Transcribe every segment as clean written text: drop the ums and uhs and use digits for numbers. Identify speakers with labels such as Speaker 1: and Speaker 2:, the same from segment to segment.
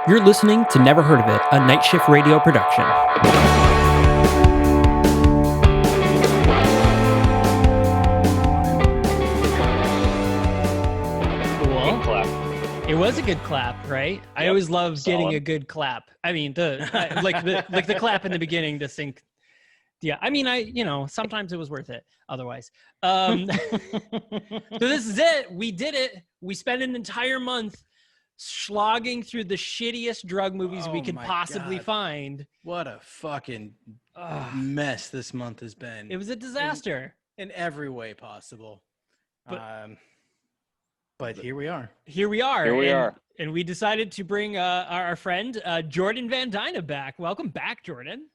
Speaker 1: You're listening to Never Heard of It, a Night Shift Radio production.
Speaker 2: Cool.
Speaker 3: Good clap.
Speaker 2: It was a good clap, right? I
Speaker 3: Yep,
Speaker 2: always love getting
Speaker 3: solid.
Speaker 2: a good clap. I mean, like the clap in the beginning to sync. Yeah, I mean, sometimes it was worth it. Otherwise, so this is it. We did it. We spent an entire month slogging through the shittiest drug movies we
Speaker 4: Oh
Speaker 2: could
Speaker 4: my
Speaker 2: possibly
Speaker 4: God.
Speaker 2: find.
Speaker 4: What a fucking
Speaker 2: Ugh,
Speaker 4: mess this month has been.
Speaker 2: it was a disaster.
Speaker 4: in every way possible.
Speaker 2: But-
Speaker 4: But here we are.
Speaker 2: Here we are.
Speaker 3: Here we
Speaker 2: and,
Speaker 3: are.
Speaker 2: and we decided to bring our friend Jordan Van Dyne back. Welcome back, Jordan.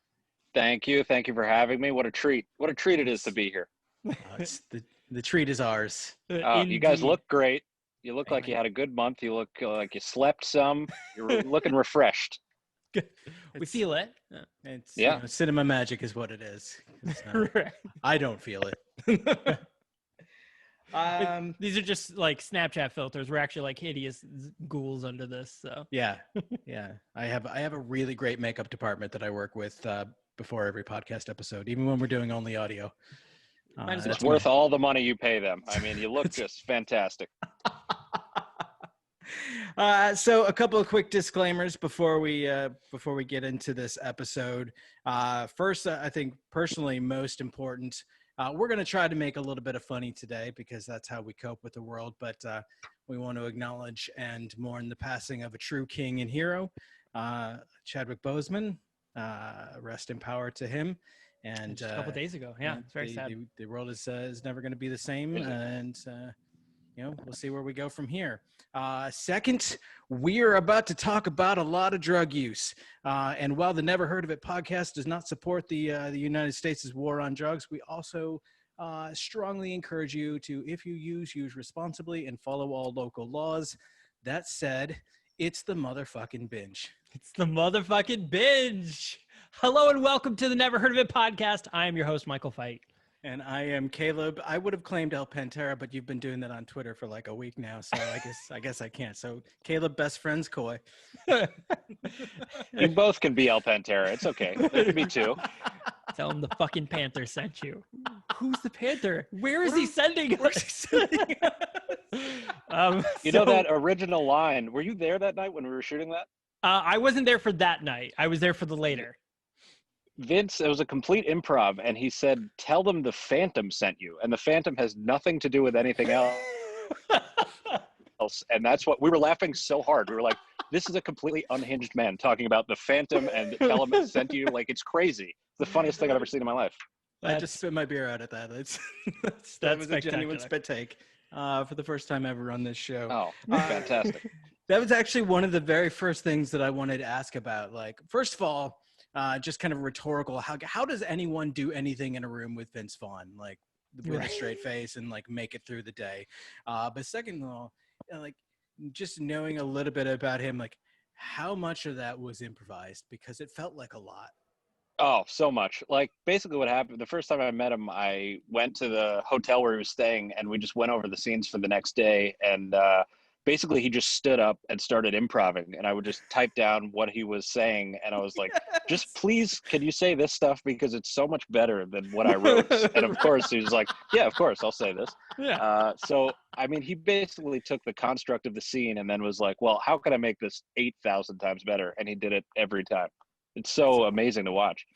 Speaker 3: Thank you for having me. What a treat it is to be here.
Speaker 4: It's the treat is ours.
Speaker 3: You guys
Speaker 2: Indeed.
Speaker 3: look great. You look like you had a good month. You look like you slept some. You're looking refreshed.
Speaker 2: We feel it.
Speaker 4: It's
Speaker 3: Yeah.
Speaker 4: cinema magic is what it is.
Speaker 2: Right.
Speaker 4: I don't feel it.
Speaker 2: These are just like Snapchat filters. We're actually like hideous ghouls under this. So
Speaker 4: Yeah. I have a really great makeup department that I work with before every podcast episode, even when we're doing only audio.
Speaker 2: Might as
Speaker 3: It's
Speaker 2: well.
Speaker 3: worth all the money you pay them. I mean, you look just fantastic.
Speaker 4: So a couple of quick disclaimers before we get into this episode. First, I think personally most important, we're going to try to make a little bit of funny today because that's how we cope with the world. But we want to acknowledge and mourn the passing of a true king and hero, Chadwick Boseman. Rest in power to him. And
Speaker 2: Just a couple days ago. Yeah, it's very sad.
Speaker 4: The world is never going to be the same, and we'll see where we go from here. Second, we're about to talk about a lot of drug use, and while the Never Heard of It podcast does not support the United States' war on drugs, we also strongly encourage you to, if you use responsibly and follow all local laws. That said, it's the motherfucking binge.
Speaker 2: It's the motherfucking binge. Hello and welcome to the Never Heard of It podcast. I am your host, Michael Fight.
Speaker 4: And I am Caleb. I would have claimed El Pantera, but you've been doing that on Twitter for like a week now, so I guess I can't. So Caleb, best friends, Coy.
Speaker 3: You both can be El Pantera. It's okay. There can be two.
Speaker 2: Tell him the fucking Panther sent you. Who's the Panther? Where is he sending us?
Speaker 3: You know that original line. Were you there that night when we were shooting that?
Speaker 2: I wasn't there for that night. I was there for the later.
Speaker 3: Vince, it was a complete improv, and he said, "Tell them the Phantom sent you," and the Phantom has nothing to do with anything else. And that's what we were laughing so hard. We were like, "This is a completely unhinged man talking about the Phantom and tell him it sent you." Like, it's crazy. It's the funniest thing I've ever seen in my life.
Speaker 4: I just spit my beer out at that. That
Speaker 2: That's
Speaker 4: was a genuine
Speaker 2: spectacular.
Speaker 4: spit take for the first time ever on this show.
Speaker 3: Oh, fantastic!
Speaker 4: That was actually one of the very first things that I wanted to ask about. Like, first of all, just kind of rhetorical. How does anyone do anything in a room with Vince Vaughn, like with
Speaker 2: Right.
Speaker 4: a straight face and like make it through the day? But second of all, like just knowing a little bit about him, like how much of that was improvised, because it felt like a lot.
Speaker 3: Oh, so much. Like, basically what happened, the first time I met him, I went to the hotel where he was staying, and we just went over the scenes for the next day, and basically he just stood up and started improvising, and I would just type down what he was saying, and I was like, just please, can you say this stuff, because it's so much better than what I wrote. And of course he was like, yeah, of course I'll say this.
Speaker 2: Yeah.
Speaker 3: So I mean, he basically took the construct of the scene and then was like, well, how can I make this 8,000 times better? And he did it every time. It's so amazing to watch.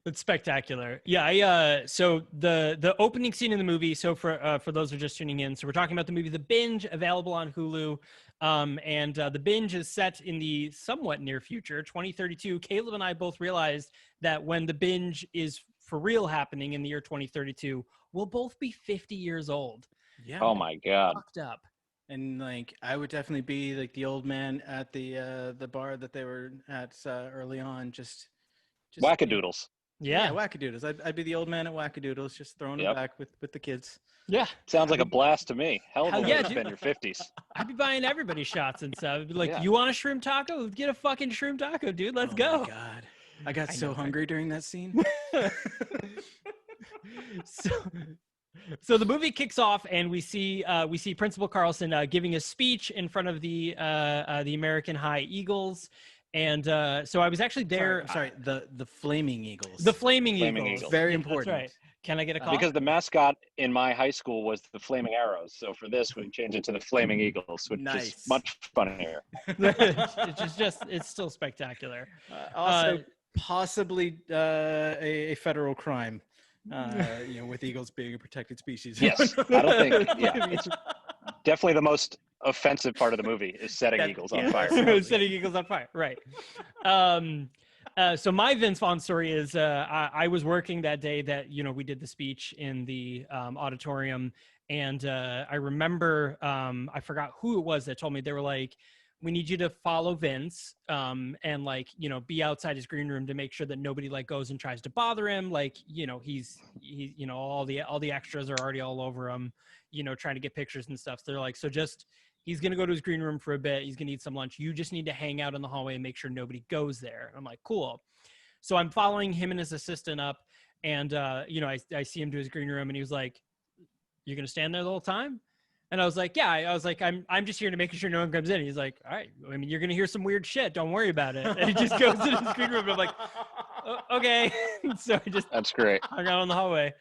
Speaker 2: It's spectacular. Yeah, so the opening scene in the movie, so for those who are just tuning in, so we're talking about the movie The Binge, available on Hulu. And The Binge is set in the somewhat near future, 2032. Caleb and I both realized that when The Binge is for real happening in the year 2032, we'll both be 50 years old.
Speaker 4: Yeah.
Speaker 3: Oh my God.
Speaker 2: Fucked up.
Speaker 4: And like I would definitely be like the old man at the bar that they were at early on, just
Speaker 3: Wackadoodles.
Speaker 2: Yeah.
Speaker 4: wackadoodles. I'd be the old man at wackadoodles, just throwing it
Speaker 3: Yep.
Speaker 4: back with the kids.
Speaker 2: Yeah.
Speaker 3: Sounds like a blast to me. Hell of a
Speaker 2: Hell
Speaker 3: way
Speaker 2: yeah,
Speaker 3: to
Speaker 2: dude.
Speaker 3: spend your 50s.
Speaker 2: I'd be buying everybody shots and stuff. I'd be like,
Speaker 3: Yeah.
Speaker 2: you want a shrimp taco? Get a fucking shrimp taco, dude. Let's
Speaker 4: Oh
Speaker 2: go.
Speaker 4: my God, I got
Speaker 2: I
Speaker 4: so
Speaker 2: know, right?
Speaker 4: hungry during that scene.
Speaker 2: So So the movie kicks off, and we see Principal Carlson giving a speech in front of the American High Eagles, and so I was actually there.
Speaker 4: Sorry, the Flaming Eagles.
Speaker 2: The Flaming
Speaker 3: Flaming
Speaker 2: Eagles.
Speaker 3: Eagles.
Speaker 4: Very
Speaker 2: Yeah,
Speaker 4: important.
Speaker 2: That's right. Can I get a call?
Speaker 3: Because the mascot in my high school was the Flaming Arrows. So for this, we changed it to the Flaming Eagles, which is much funnier.
Speaker 2: It's still spectacular.
Speaker 4: Also, possibly a federal crime. With eagles being a protected species.
Speaker 3: Yes, I don't think. Yeah, it's definitely the most offensive part of the movie is setting eagles on fire.
Speaker 2: Setting eagles on fire, right? So my Vince Vaughn story is I was working that day that we did the speech in the auditorium, and I remember I forgot who it was that told me. They were like, we need you to follow Vince and be outside his green room to make sure that nobody goes and tries to bother him. He's all the extras are already all over him, trying to get pictures and stuff. So they're like, he's going to go to his green room for a bit. He's going to eat some lunch. You just need to hang out in the hallway and make sure nobody goes there. And I'm like, cool. So I'm following him and his assistant up, and I see him to his green room, and he was like, you're going to stand there the whole time? And I was like, yeah. I was like, I'm just here to make sure no one comes in. He's like, all right. I mean, you're gonna hear some weird shit. Don't worry about it. And he just goes to the screen room. And I'm like, okay. So I just
Speaker 3: That's great.
Speaker 2: hung out in the hallway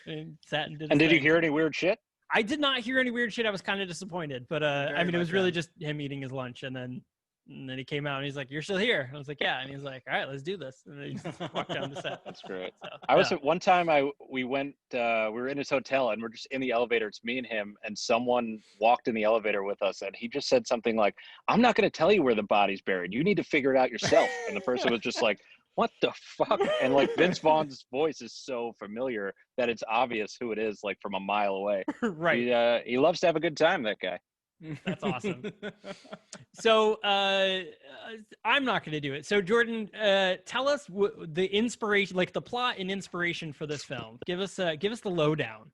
Speaker 2: and sat and did.
Speaker 3: And did you hear any weird shit?
Speaker 2: I did not hear any weird shit. I was kind of disappointed, but it was really just him eating his lunch, and then he came out and he's like, "You're still here." I was like, "Yeah," and he's like, "All right, let's do this." And then he just walked down the set.
Speaker 3: That's great.
Speaker 2: So,
Speaker 3: I was one time we were in his hotel and we're just in the elevator. It's me and him, and someone walked in the elevator with us, and he just said something like, "I'm not going to tell you where the body's buried. You need to figure it out yourself." And the person was just like, "What the fuck?" And Vince Vaughn's voice is so familiar that it's obvious who it is, from a mile away.
Speaker 2: Right.
Speaker 3: He loves to have a good time, that guy.
Speaker 2: That's awesome. So I'm not going to do it. So Jordan, tell us the inspiration, the plot and inspiration for this film. Give us the lowdown.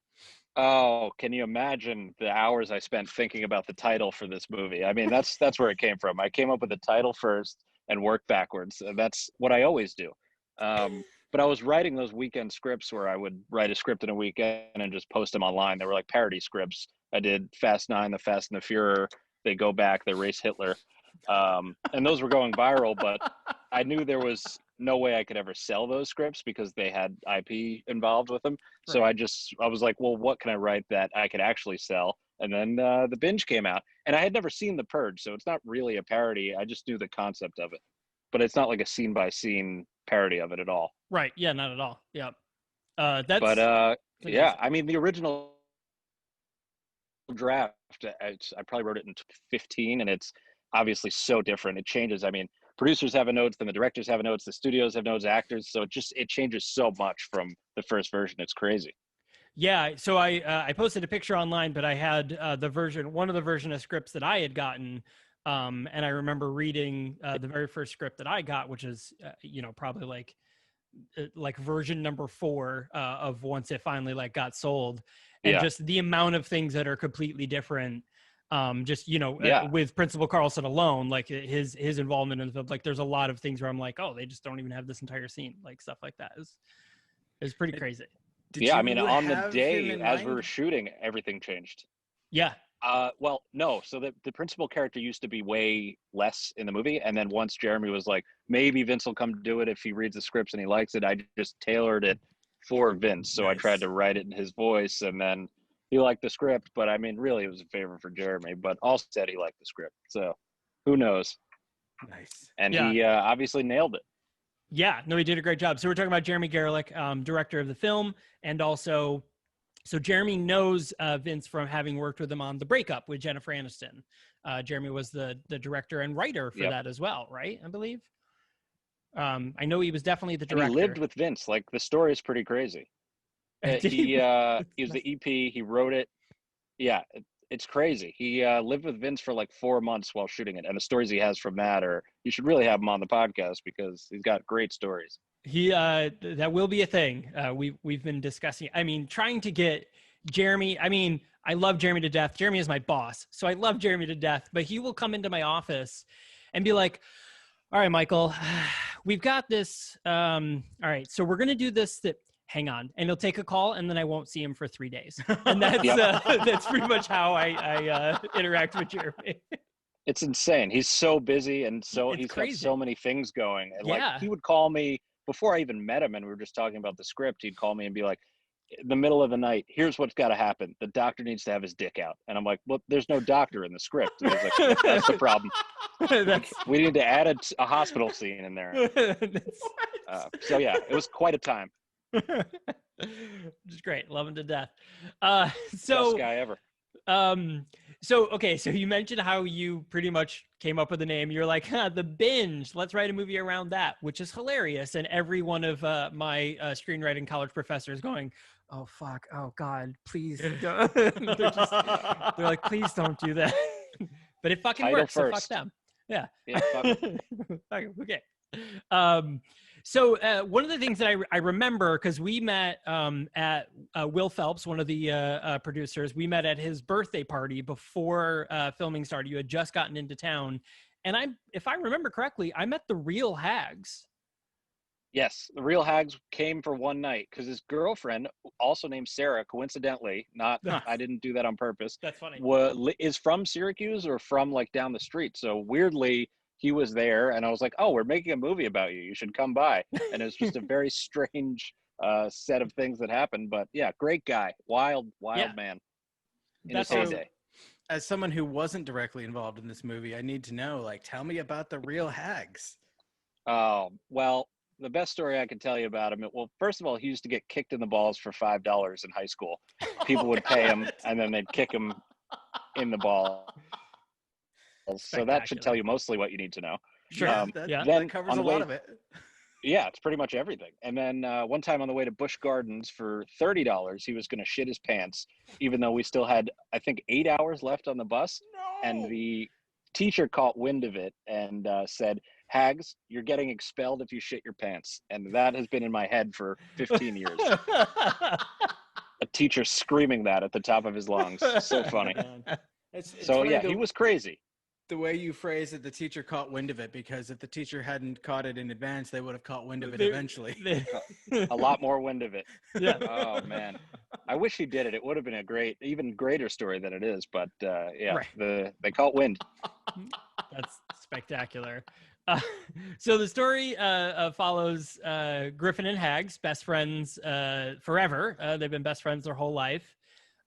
Speaker 3: Oh, can you imagine the hours I spent thinking about the title for this movie? I mean, that's where it came from. I came up with the title first and worked backwards. That's what I always do. But I was writing those weekend scripts where I would write a script in a weekend and just post them online. They were parody scripts. I did Fast 9, The Fast and the Fuhrer. They Go Back, They Race Hitler. And those were going viral, but I knew there was no way I could ever sell those scripts because they had IP involved with them. Right. So I was like, well, what can I write that I could actually sell? And then The Binge came out, and I had never seen The Purge, so it's not really a parody. I just knew the concept of it, but it's not like a scene by scene parody of it at all.
Speaker 2: Right. Yeah, not at all. Yeah.
Speaker 3: Yeah, I mean, the original draft, I probably wrote it in 2015, and it's obviously so different. It changes. I mean, producers have notes, then the directors have notes, the studios have notes, actors. So it changes so much from the first version. It's crazy.
Speaker 2: Yeah. So I posted a picture online, but I had one of the version of scripts that I had gotten. And I remember reading the very first script that I got, which is, probably like version number 4 of once it finally got sold, and just the amount of things that are completely different. With Principal Carlson alone, his involvement in the film, there's a lot of things where I'm like, oh, they just don't even have this entire scene, stuff like that is pretty crazy.
Speaker 3: I mean, on the day as we were shooting, everything changed.
Speaker 2: Yeah.
Speaker 3: Well, no. So the principal character used to be way less in the movie. And then once Jeremy was like, maybe Vince will come do it if he reads the scripts and he likes it, I just tailored it for Vince. So nice. I tried to write it in his voice, and then he liked the script. But I mean, really, it was a favor for Jeremy, but also said he liked the script. So who knows?
Speaker 4: Nice.
Speaker 3: And he obviously nailed it.
Speaker 2: Yeah, no, he did a great job. So we're talking about Jeremy Gerlich, director of the film, and also, so Jeremy knows Vince from having worked with him on The Breakup with Jennifer Aniston. Jeremy was the director and writer for that as well, right? I believe. I know he was definitely the director.
Speaker 3: And he lived with Vince. The story is pretty crazy. He was the EP. He wrote it. Yeah, it's crazy. He lived with Vince for 4 months while shooting it, and the stories he has from that you should really have him on the podcast because he's got great stories.
Speaker 2: That will be a thing. We've been discussing. I mean, trying to get Jeremy. I mean, I love Jeremy to death. Jeremy is my boss, so I love Jeremy to death. But he will come into my office and be like, "All right, Michael, we've got this. All right, so we're gonna do this. hang on. And he'll take a call, and then I won't see him for 3 days. And that's pretty much how I interact with Jeremy.
Speaker 3: It's insane. He's so busy, and so
Speaker 2: It's
Speaker 3: he's
Speaker 2: crazy.
Speaker 3: got so many things going. And like
Speaker 2: Yeah.
Speaker 3: he would call me before I even met him, and we were just talking about the script. He'd call me and be like, in the middle of the night, here's what's got to happen. The doctor needs to have his dick out. And I'm like, well, there's no doctor in the script. And he's like, "Yep, that's the problem. We need to add a hospital scene in there." So yeah, it was quite a time.
Speaker 2: Just great. Love him to death.
Speaker 3: Best guy ever.
Speaker 2: So you mentioned how you pretty much came up with the name. You're like, The Binge. Let's write a movie around that, which is hilarious. And every one of my screenwriting college professors going, oh, fuck. Oh, God, please. Don't. they're like, please don't do that. But it fucking
Speaker 3: Title
Speaker 2: works.
Speaker 3: first.
Speaker 2: So fuck them. Yeah.
Speaker 3: Fuck it.
Speaker 2: Okay. So one of the things that I remember, because we met at Will Phelps, one of the producers, we met at his birthday party before filming started. You had just gotten into town. And if I remember correctly, I met the real Hags.
Speaker 3: Yes, the real Hags came for one night because his girlfriend, also named Sarah, coincidentally, I didn't do that on purpose.
Speaker 2: That's funny.
Speaker 3: Is from Syracuse or from like down the street. So weirdly, he was there, and I was like, "Oh, we're making a movie about you. You should come by." And it was just a very strange set of things that happened. But yeah, great guy, wild man in his heyday.
Speaker 4: As someone who wasn't directly involved in this movie, I need to know, like, tell me about the real Hags.
Speaker 3: Oh, well, the best story I can tell you about him, well, first of all, he used to get kicked in the balls for $5 in high school. People would pay him, and then they'd kick him in the ball. So that should tell you mostly what you need to know.
Speaker 2: Sure.
Speaker 4: That covers a lot of it.
Speaker 3: Yeah, it's pretty much everything. And then one time on the way to Busch Gardens for $30, he was going to shit his pants, even though we still had, I think, 8 hours left on the bus. No! And the teacher caught wind of it and said, "Hags, you're getting expelled if you shit your pants." And that has been in my head for 15 years. A teacher screaming that at the top of his lungs. So funny.
Speaker 4: It's
Speaker 3: so
Speaker 4: funny
Speaker 3: yeah, he was crazy.
Speaker 4: The way you phrase it, the teacher caught wind of it, because if the teacher hadn't caught it in advance, they would have caught wind of it eventually.
Speaker 3: A lot more wind of it.
Speaker 2: Yeah.
Speaker 3: Oh man, I wish he did it. It would have been a even greater story than it is. But yeah, right. They caught wind.
Speaker 2: That's spectacular. So the story follows Griffin and Hags, best friends forever. They've been best friends their whole life.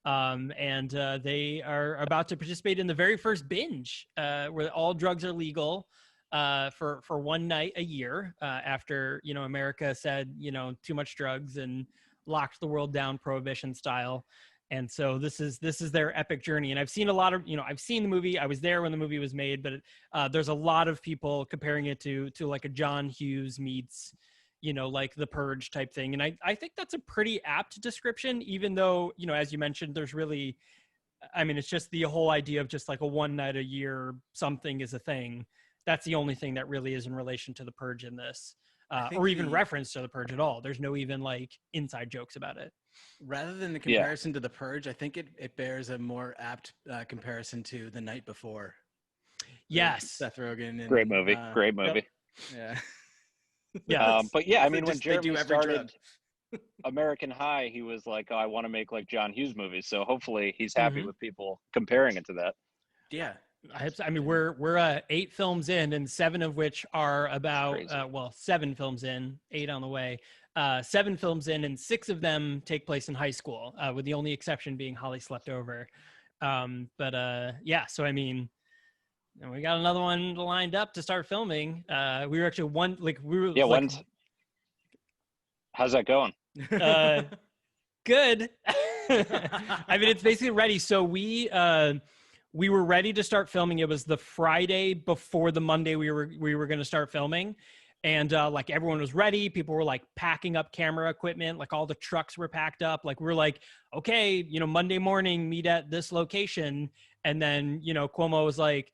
Speaker 2: And they are about to participate in the very first binge, where all drugs are legal for one night a year, after, America said, too much drugs and locked the world down prohibition style. And so this is their epic journey. And I've seen a lot of, I've seen the movie. I was there when the movie was made, but there's a lot of people comparing it to like a John Hughes meets, like The Purge type thing. And I think that's a pretty apt description, even though, as you mentioned, there's really, it's just the whole idea of just like a one night a year, something is a thing. That's the only thing that really is in relation to The Purge in this, or even reference to The Purge at all. There's no even like inside jokes about it.
Speaker 4: Rather than the comparison to The Purge, I think it bears a more apt comparison to The Night Before.
Speaker 2: Yes.
Speaker 4: Seth Rogen. And,
Speaker 3: great movie. Great movie.
Speaker 4: Yep. Yeah.
Speaker 2: Yeah,
Speaker 3: but yeah, when Jeremy started American High, he was like, "Oh, I want to make like John Hughes movies." So hopefully, he's happy with people comparing it to that.
Speaker 4: Yeah,
Speaker 2: we're 8 films in, and 7 of which are about 7 films in, 8 on the way. 7 films in, and 6 of them take place in high school, with the only exception being Holly Slept Over. So and we got another one lined up to start filming. We were actually
Speaker 3: how's that going?
Speaker 2: Good. It's basically ready. So we were ready to start filming. It was the Friday before the Monday we were going to start filming. And like everyone was ready. People were like packing up camera equipment. Like all the trucks were packed up. Like we were like, okay, Monday morning, meet at this location. And then, Cuomo was like,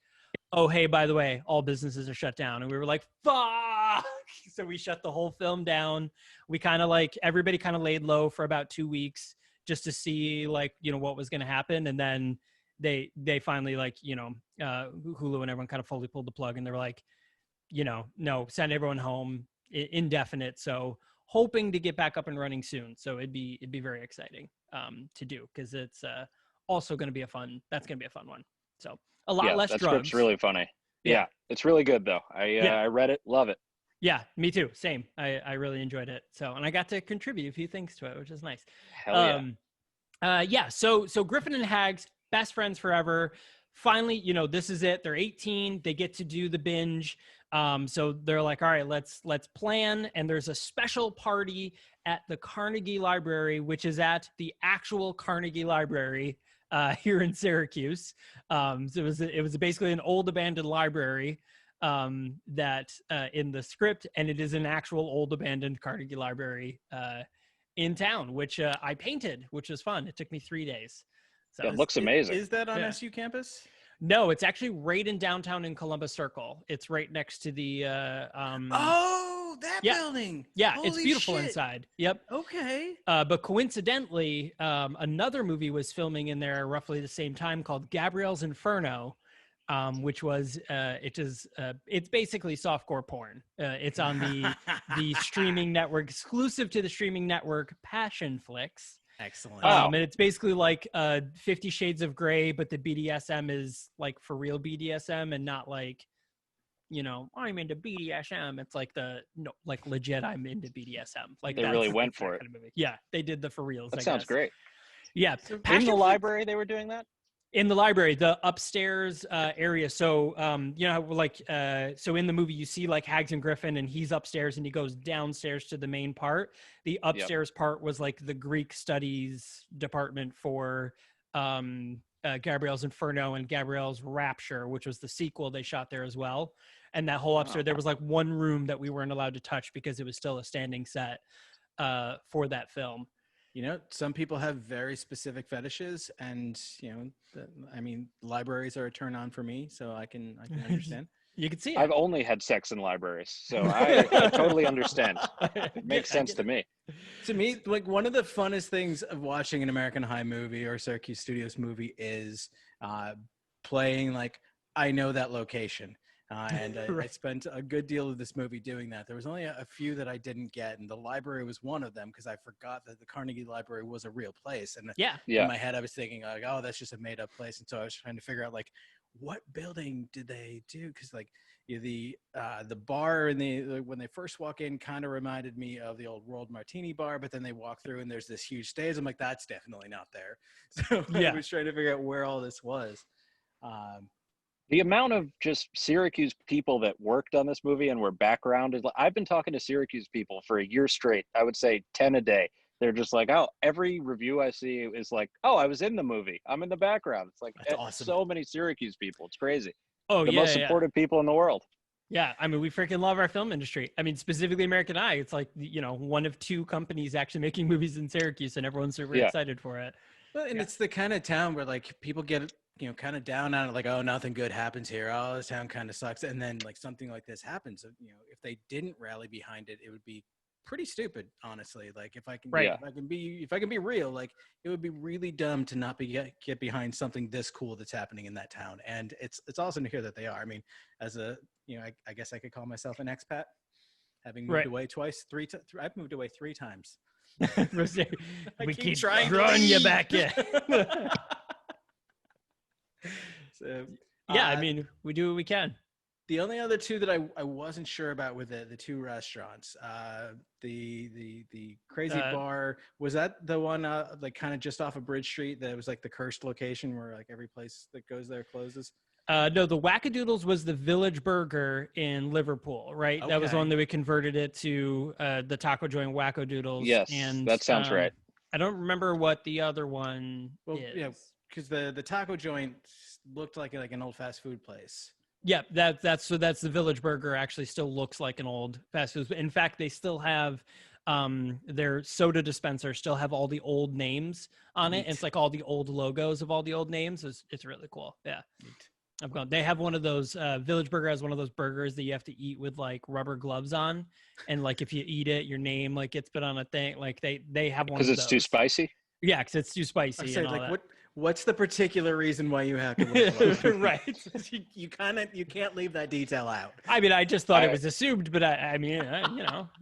Speaker 2: "Oh, hey, by the way, all businesses are shut down." And we were like, fuck. So we shut the whole film down. We kind of everybody kind of laid low for about 2 weeks just to see what was going to happen. And then they finally Hulu and everyone kind of fully pulled the plug, and they were like, no, send everyone home indefinite. So hoping to get back up and running soon. So it'd be very exciting to do, because it's also going to be a fun one. So a lot less
Speaker 3: that
Speaker 2: drugs.
Speaker 3: script's really funny. Yeah, it's really good though. I read it, love it.
Speaker 2: Yeah, me too. Same. I really enjoyed it. So, and I got to contribute a few things to it, which is nice.
Speaker 3: Hell yeah.
Speaker 2: So Griffin and Hags, best friends forever. Finally, this is it. They're 18. They get to do the binge. So they're like, all right, let's plan. And there's a special party at the Carnegie Library, which is at the actual Carnegie Library here in Syracuse. So it was basically an old abandoned library that in the script, and it is an actual old abandoned Carnegie Library in town, which I painted, which was fun. It took me 3 days. So
Speaker 3: it looks amazing.
Speaker 4: Is that on SU campus?
Speaker 2: No, it's actually right in downtown in Columbus Circle. It's right next to the
Speaker 4: building.
Speaker 2: Yeah,
Speaker 4: Holy
Speaker 2: it's beautiful
Speaker 4: shit.
Speaker 2: Inside. Yep.
Speaker 4: Okay.
Speaker 2: But coincidentally, another movie was filming in there roughly the same time called Gabrielle's Inferno, which was it's basically softcore porn. It's on the streaming network, exclusive to the streaming network Passion Flix.
Speaker 4: Excellent.
Speaker 2: And it's basically like 50 Shades of Grey, but the BDSM is like for real BDSM and not like, I'm into BDSM. It's like like legit, I'm into BDSM. Like
Speaker 3: they really went for it.
Speaker 2: Kind of movie. Yeah, they did the for reals.
Speaker 3: That sounds great.
Speaker 2: Yeah.
Speaker 3: In the library, they were doing that?
Speaker 2: In the library, the upstairs area. So, so in the movie, you see like Hags and Griffin, and he's upstairs and he goes downstairs to the main part. The upstairs part was like the Greek studies department for Gabrielle's Inferno and Gabrielle's Rapture, which was the sequel they shot there as well. And that whole upstairs, there was like one room that we weren't allowed to touch because it was still a standing set for that film.
Speaker 4: Some people have very specific fetishes, and libraries are a turn on for me, so I can understand.
Speaker 2: You can see it.
Speaker 3: I've only had sex in libraries, so I totally understand. It makes sense to me.
Speaker 4: To me, like one of the funnest things of watching an American High movie or Syracuse Studios movie is playing like I know that location. And I spent a good deal of this movie doing that. There was only a few that I didn't get, and the library was one of them because I forgot that the Carnegie Library was a real place. And in my head, I was thinking like, oh, that's just a made-up place. And so I was trying to figure out like, what building did they do? Because like the bar and when they first walk in kind of reminded me of the old World Martini bar, but then they walk through and there's this huge stage. I'm like, that's definitely not there. So I was trying to figure out where all this was.
Speaker 3: The amount of just Syracuse people that worked on this movie and were backgrounded. I've been talking to Syracuse people for a year straight. I would say 10 a day. They're just like, oh, every review I see is like, oh, I was in the movie. I'm in the background. It's like
Speaker 4: awesome.
Speaker 3: So many Syracuse people. It's crazy.
Speaker 2: Oh,
Speaker 3: the most supportive people in the world.
Speaker 2: Yeah, I mean, we freaking love our film industry. I mean, specifically American Eye. It's like, one of two companies actually making movies in Syracuse, and everyone's super excited for it.
Speaker 4: Well, and it's the kind of town where like people get kind of down on it, like, oh, nothing good happens here. Oh, this town kind of sucks. And then like something like this happens. If they didn't rally behind it, it would be pretty stupid, honestly. Like if I can be real, like it would be really dumb to not get behind something this cool that's happening in that town. And it's awesome to hear that they are. I mean, as a I guess I could call myself an expat, having moved away I've moved away 3 times.
Speaker 2: We keep drawing you back in.
Speaker 4: So,
Speaker 2: I mean, we do what we can.
Speaker 4: The only other two that I wasn't sure about were the 2 restaurants. The Crazy Bar, was that the one like kind of just off of Bridge Street that was like the cursed location where like every place that goes there closes?
Speaker 2: No, the Wackadoodles was the Village Burger in Liverpool, right? Okay. That was the one that we converted it to the taco joint Wackadoodles.
Speaker 3: Yes, and that sounds right.
Speaker 2: I don't remember what the other one is.
Speaker 4: Yeah, because the taco joint looked like an old fast food place.
Speaker 2: Yeah, that's the Village Burger actually still looks like an old fast food. In fact, they still have their soda dispenser still have all the old names on it. And it's like all the old logos of all the old names. It's really cool. Yeah. I've gone. They have one of those. Village Burger has one of those burgers that you have to eat with like rubber gloves on, and like if you eat it, your name like gets put on a thing. Like they have one
Speaker 3: because it's too spicy.
Speaker 2: Yeah, because it's too spicy.
Speaker 4: I say, like What's the particular reason why you have to wear gloves?
Speaker 2: Right.
Speaker 4: You can't leave that detail out.
Speaker 2: I mean, I just thought it was assumed, but I mean,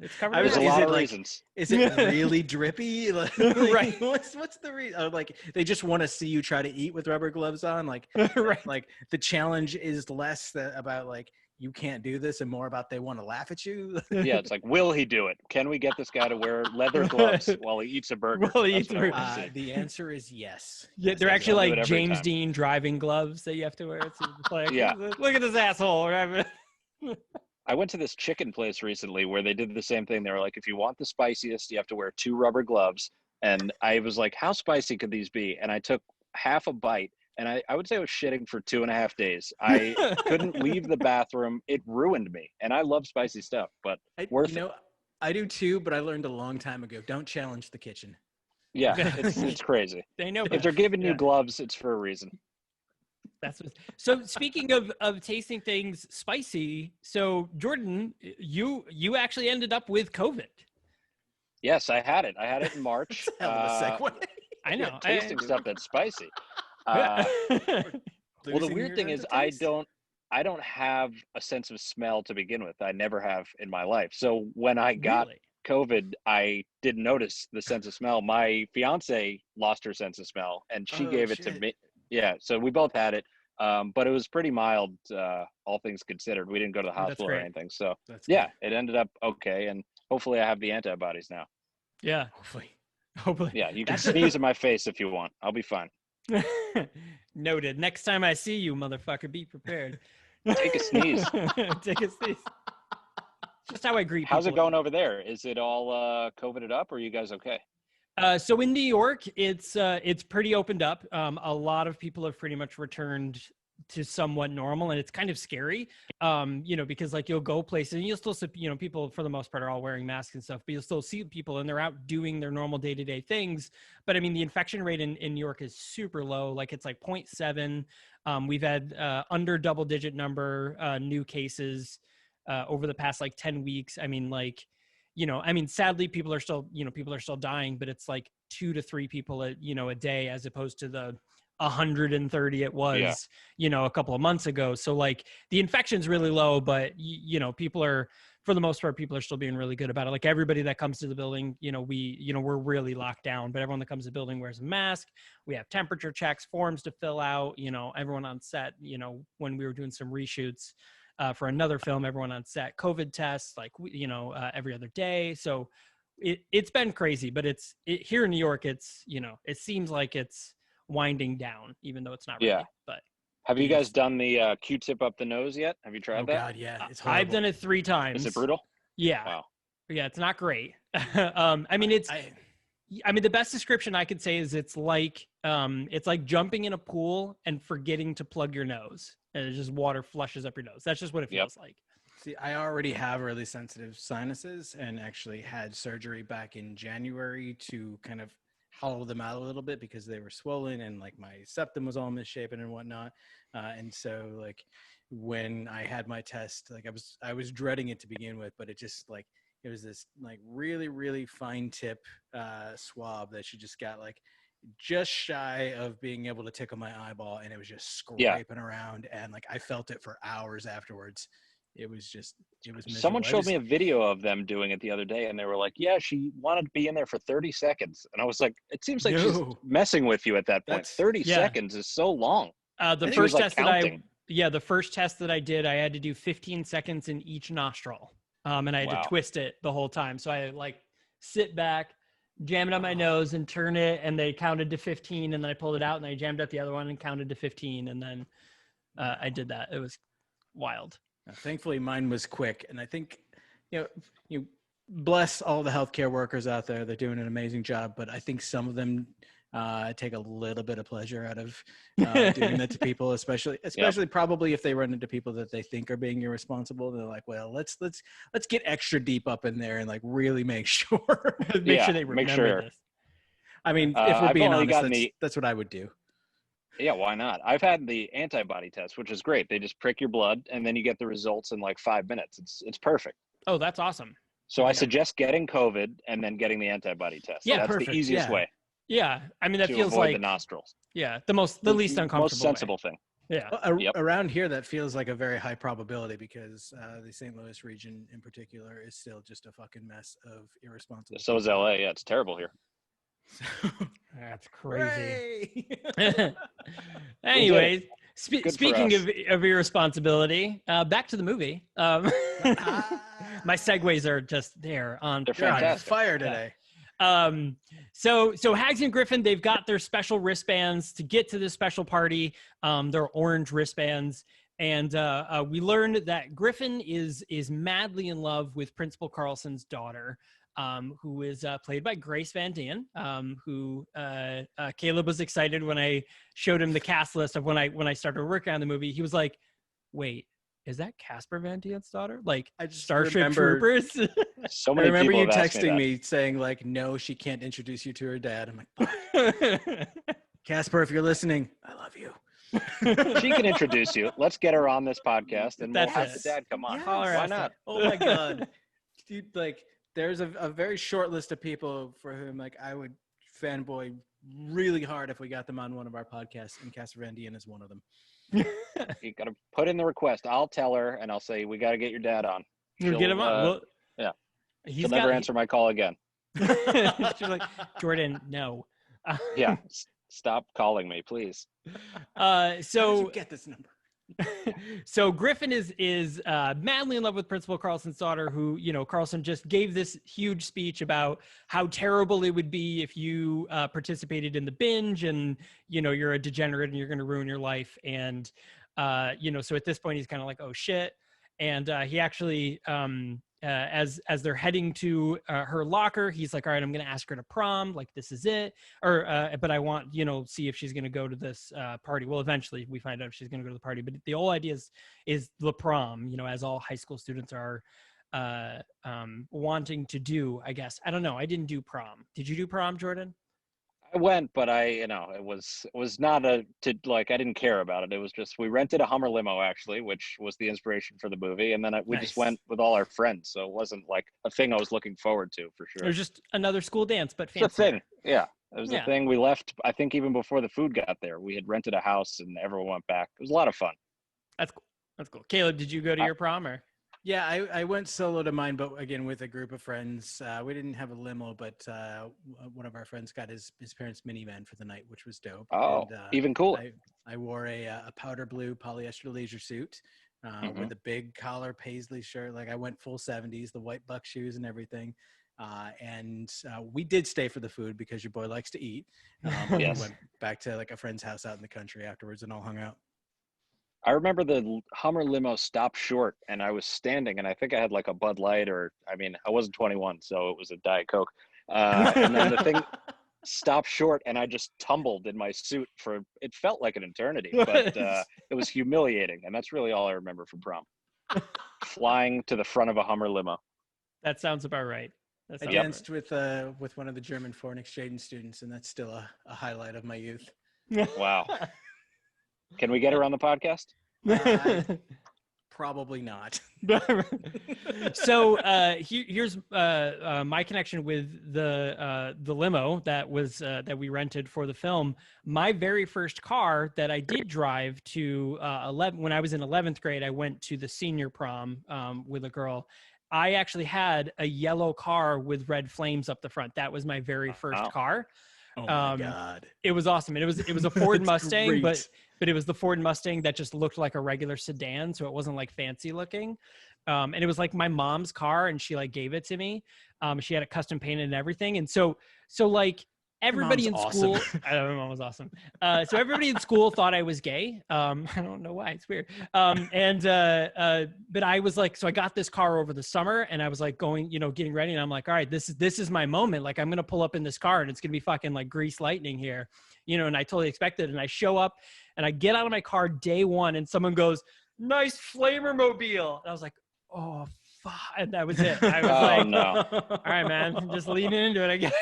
Speaker 2: it's covered.
Speaker 4: I
Speaker 3: There's
Speaker 4: was-
Speaker 3: a
Speaker 4: is
Speaker 3: lot
Speaker 4: it
Speaker 3: of
Speaker 4: like-
Speaker 3: reasons.
Speaker 4: Is it really drippy? Like,
Speaker 2: Right.
Speaker 4: What's the reason? Like they just want to see you try to eat with rubber gloves on. Like,
Speaker 2: Right.
Speaker 4: like the challenge is less about like you can't do this and more about they want to laugh at you.
Speaker 3: Yeah, it's like, will he do it? Can we get this guy to wear leather gloves while he eats a burger?
Speaker 2: While he
Speaker 3: That's
Speaker 2: eats
Speaker 3: what
Speaker 2: a
Speaker 3: I
Speaker 2: burger.
Speaker 3: want to see.
Speaker 4: The answer is yes.
Speaker 2: Yeah,
Speaker 4: Yes,
Speaker 2: they're
Speaker 4: I
Speaker 2: actually
Speaker 3: I'll do
Speaker 2: like
Speaker 3: it every
Speaker 2: James
Speaker 3: time.
Speaker 2: Dean driving gloves that you have to wear. It's just like,
Speaker 3: Yeah.
Speaker 2: look at this asshole. Right?
Speaker 3: I went to this chicken place recently where they did the same thing. They were like, if you want the spiciest, you have to wear 2 rubber gloves. And I was like, how spicy could these be? And I took half a bite. And I would say I was shitting for 2.5 days. I couldn't leave the bathroom. It ruined me. And I love spicy stuff, but worth it.
Speaker 4: I do too, but I learned a long time ago. Don't challenge the kitchen.
Speaker 3: Yeah, it's crazy.
Speaker 2: They know.
Speaker 3: If they're giving you
Speaker 2: Yeah.
Speaker 3: gloves, it's for a reason.
Speaker 2: That's what, so. Speaking of tasting things spicy, so Jordan, you actually ended up with COVID.
Speaker 3: Yes, I had it. I had it in March.
Speaker 4: Hell of a segue.
Speaker 2: I
Speaker 3: Yeah,
Speaker 2: know.
Speaker 3: tasting stuff that's spicy. Well, the
Speaker 4: Losing
Speaker 3: weird
Speaker 4: your
Speaker 3: thing
Speaker 4: sense
Speaker 3: is
Speaker 4: of taste?
Speaker 3: I don't have a sense of smell to begin with. I never have in my life. So when I got
Speaker 2: Really?
Speaker 3: COVID, I didn't notice the sense of smell. My fiance lost her sense of smell and she
Speaker 4: Oh,
Speaker 3: gave it to
Speaker 4: shit.
Speaker 3: me. Yeah, so we both had it. But it was pretty mild, all things considered. We didn't go to the
Speaker 2: Oh, that's
Speaker 3: hospital or
Speaker 2: great.
Speaker 3: anything. So
Speaker 4: That's
Speaker 3: yeah,
Speaker 4: good.
Speaker 3: it ended up okay. And hopefully I have the antibodies now.
Speaker 2: Yeah. Hopefully.
Speaker 3: Yeah, you can
Speaker 2: That's-
Speaker 3: sneeze in my face if you want. I'll be fine.
Speaker 2: Noted. Next time I see you, motherfucker, be prepared.
Speaker 3: Take a sneeze.
Speaker 2: Take a sneeze. Just how I greet
Speaker 3: How's it
Speaker 2: people.
Speaker 3: going over there? Is it all COVIDed up or are you guys okay?
Speaker 2: So in New York, it's pretty opened up. A lot of people have pretty much returned to somewhat normal, and it's kind of scary. Because like you'll go places and you'll still see, people for the most part are all wearing masks and stuff, but you'll still see people and they're out doing their normal day-to-day things. But I mean, the infection rate in New York is super low. Like it's like 0.7. We've had under double-digit number new cases over the past like 10 weeks. I mean, sadly, people are still dying, but it's like 2 to 3 people a day, as opposed to the 130 it was, a couple of months ago. So like the infection's really low, but people are, for the most part, people are still being really good about it. Like everybody that comes to the building, we're really locked down, but everyone that comes to the building wears a mask. We have temperature checks, forms to fill out, everyone on set, when we were doing some reshoots, for another film, everyone on set, COVID tests, like, every other day. So it's been crazy, but here in New York, it's, it seems like it's winding down, even though it's not really.
Speaker 3: Yeah.
Speaker 2: But
Speaker 3: Have you guys done the Q-tip up the nose yet? Have you tried
Speaker 4: Oh
Speaker 3: that?
Speaker 4: God, yeah, it's horrible.
Speaker 2: I've done it 3 times.
Speaker 3: Is it brutal?
Speaker 2: Yeah.
Speaker 3: Wow.
Speaker 2: Yeah, it's not great. The best description I could say is it's like jumping in a pool and forgetting to plug your nose, and it's just water flushes up your nose. That's just what it feels like.
Speaker 4: See, I already have really sensitive sinuses and actually had surgery back in January to kind of hollow them out a little bit because they were swollen and like my septum was all misshapen and whatnot. And so like when I had my test, like I was dreading it to begin with, but it just like, it was this like really, really fine tip swab that she just got like just shy of being able to tickle my eyeball. And it was just scraping around. And like, I felt it for hours afterwards. It was miserable.
Speaker 3: Someone showed me a video of them doing it the other day and they were like, yeah, she wanted to be in there for 30 seconds. And I was like, it seems like she's messing with you at that point. 30 seconds is so long.
Speaker 2: The first test the first test that I did, I had to do 15 seconds in each nostril. And I had to twist it the whole time. So I like sit back, jam it on my nose and turn it. And they counted to 15 and then I pulled it out and I jammed up the other one and counted to 15. And then I did that. It was wild.
Speaker 4: Thankfully, mine was quick, and I think, you bless all the healthcare workers out there. They're doing an amazing job, but I think some of them take a little bit of pleasure out of doing that to people, especially probably if they run into people that they think are being irresponsible. They're like, well, let's get extra deep up in there and like really make sure
Speaker 2: make sure they remember this.
Speaker 4: I mean, if we're being honest, that's what I would do.
Speaker 3: Yeah, why not? I've had the antibody test, which is great. They just prick your blood and then you get the results in like 5 minutes. It's perfect.
Speaker 2: Oh, that's awesome.
Speaker 3: So I suggest getting COVID and then getting the antibody test.
Speaker 2: Yeah,
Speaker 3: that's the easiest way.
Speaker 2: Yeah, I mean that
Speaker 3: to
Speaker 2: feels
Speaker 3: avoid
Speaker 2: like
Speaker 3: the nostrils.
Speaker 2: yeah the least uncomfortable
Speaker 3: Most sensible
Speaker 2: way.
Speaker 3: thing.
Speaker 2: Yeah.
Speaker 4: Well,
Speaker 3: Yep.
Speaker 4: around here, that feels like a very high probability because the St. Louis region in particular is still just a fucking mess of irresponsible
Speaker 3: So is
Speaker 4: people.
Speaker 3: LA. Yeah, it's terrible here.
Speaker 2: That's crazy.
Speaker 4: Hooray!
Speaker 2: Anyways,
Speaker 3: Good for
Speaker 2: speaking
Speaker 3: us.
Speaker 2: of irresponsibility, back to the movie. My segues are just there on.
Speaker 3: They're
Speaker 4: You're on
Speaker 3: fantastic.
Speaker 4: fire today.
Speaker 2: So Hags and Griffin, they've got their special wristbands to get to this special party. They're orange wristbands. And we learned that Griffin is madly in love with Principal Carlson's daughter, who is played by Grace Van Dien, who Caleb was excited when I showed him the cast list of when I started working on the movie. He was like, wait, is that Casper Van Dien's daughter? Like
Speaker 4: I just
Speaker 2: Starship
Speaker 4: remember-
Speaker 2: Troopers?
Speaker 3: So
Speaker 4: I
Speaker 3: many
Speaker 4: remember
Speaker 3: people
Speaker 4: you
Speaker 3: have asked
Speaker 4: texting
Speaker 3: me
Speaker 4: me saying like, "No, she can't introduce you to her dad." I'm like, "Fuck. Casper, if you're listening, I love you."
Speaker 3: that. She can introduce you. Let's get her on this podcast, and we'll
Speaker 2: That's
Speaker 3: have
Speaker 2: it.
Speaker 3: the dad come on.
Speaker 4: Yes.
Speaker 2: Call her
Speaker 3: Why
Speaker 2: ass
Speaker 3: not?
Speaker 2: up.
Speaker 4: Oh my god, dude! Like, there's a very short list of people for whom like I would fanboy really hard if we got them on one of our podcasts, and Casper Van Dien is one of them.
Speaker 3: You got to put in the request. I'll tell her, and I'll say we got to get your dad on.
Speaker 2: We'll get him on. Well,
Speaker 3: yeah.
Speaker 2: He's
Speaker 3: She'll never answer my call again.
Speaker 2: She's like, Jordan, no.
Speaker 3: Yeah, stop calling me, please.
Speaker 4: How did
Speaker 2: So
Speaker 4: you get this number?
Speaker 2: so Griffin is madly in love with Principal Carlson's daughter, who, you know, Carlson just gave this huge speech about how terrible it would be if you participated in the binge and, you know, you're a degenerate and you're going to ruin your life. And, you know, so at this point he's kind of like, oh shit. And he actually, as they're heading to her locker, he's like, all right, I'm going to ask her to prom. Like, this is it. Or, but I want, you know, see if she's going to go to this party. Well, eventually we find out if she's going to go to the party, but the whole idea is the prom, you know, as all high school students are wanting to do, I guess. I don't know. I didn't do prom. Did you do prom, Jordan?
Speaker 3: I went, but it was not I didn't care about it. It was just, we rented a Hummer limo actually, which was the inspiration for the movie. And then we just went with all our friends. So it wasn't like a thing I was looking forward to for sure.
Speaker 2: It was just another school dance, but
Speaker 3: It's a
Speaker 2: fancier.
Speaker 3: thing. Yeah. It was the thing. We left, I think even before the food got there, we had rented a house and everyone went back. It was a lot of fun.
Speaker 2: That's cool. That's cool. Caleb, did you go to your prom or?
Speaker 4: Yeah, I went solo to mine, but again with a group of friends. We didn't have a limo, but one of our friends got his parents' minivan for the night, which was dope.
Speaker 3: Oh,
Speaker 4: and,
Speaker 3: even cooler.
Speaker 4: I wore a powder blue polyester leisure suit with a big collar paisley shirt. Like I went full 70s, the white buck shoes and everything. And we did stay for the food because your boy likes to eat.
Speaker 3: Yes.
Speaker 4: We went back to like a friend's house out in the country afterwards and all hung out.
Speaker 3: I remember the Hummer limo stopped short and I was standing and I think I had like a Bud Light I wasn't 21, so it was a Diet Coke. And then the thing stopped short and I just tumbled in my suit it felt like an eternity, but it was humiliating. And that's really all I remember from prom. Flying to the front of a Hummer limo.
Speaker 2: That sounds about right.
Speaker 4: I danced with one of the German foreign exchange students, and that's still a highlight of my youth.
Speaker 3: Wow. Can we get her on the podcast?
Speaker 4: Probably not.
Speaker 2: So here's my connection with the limo that we rented for the film. My very first car that I did drive to when I was in 11th grade, I went to the senior prom with a girl. I actually had a yellow car with red flames up the front. That was my very first car.
Speaker 4: Oh my God.
Speaker 2: It was awesome. And it was a Ford Mustang,
Speaker 4: great.
Speaker 2: but it was the Ford Mustang that just looked like a regular sedan. So it wasn't like fancy looking. And it was like my mom's car and she like gave it to me. She had it custom painted and everything. And so like everybody in school,
Speaker 4: awesome.
Speaker 2: I know my mom was awesome. So everybody in school thought I was gay. I don't know why, it's weird. But I was like, so I got this car over the summer and I was like going, getting ready. And I'm like, all right, this is my moment. Like I'm going to pull up in this car and it's going to be fucking like grease lightning here, and I totally expected it. And I show up and I get out of my car day one and someone goes, nice flamer mobile. And I was like, oh, fuck. And that was it. I was
Speaker 3: no.
Speaker 2: all right, man, just leaning into it, I guess.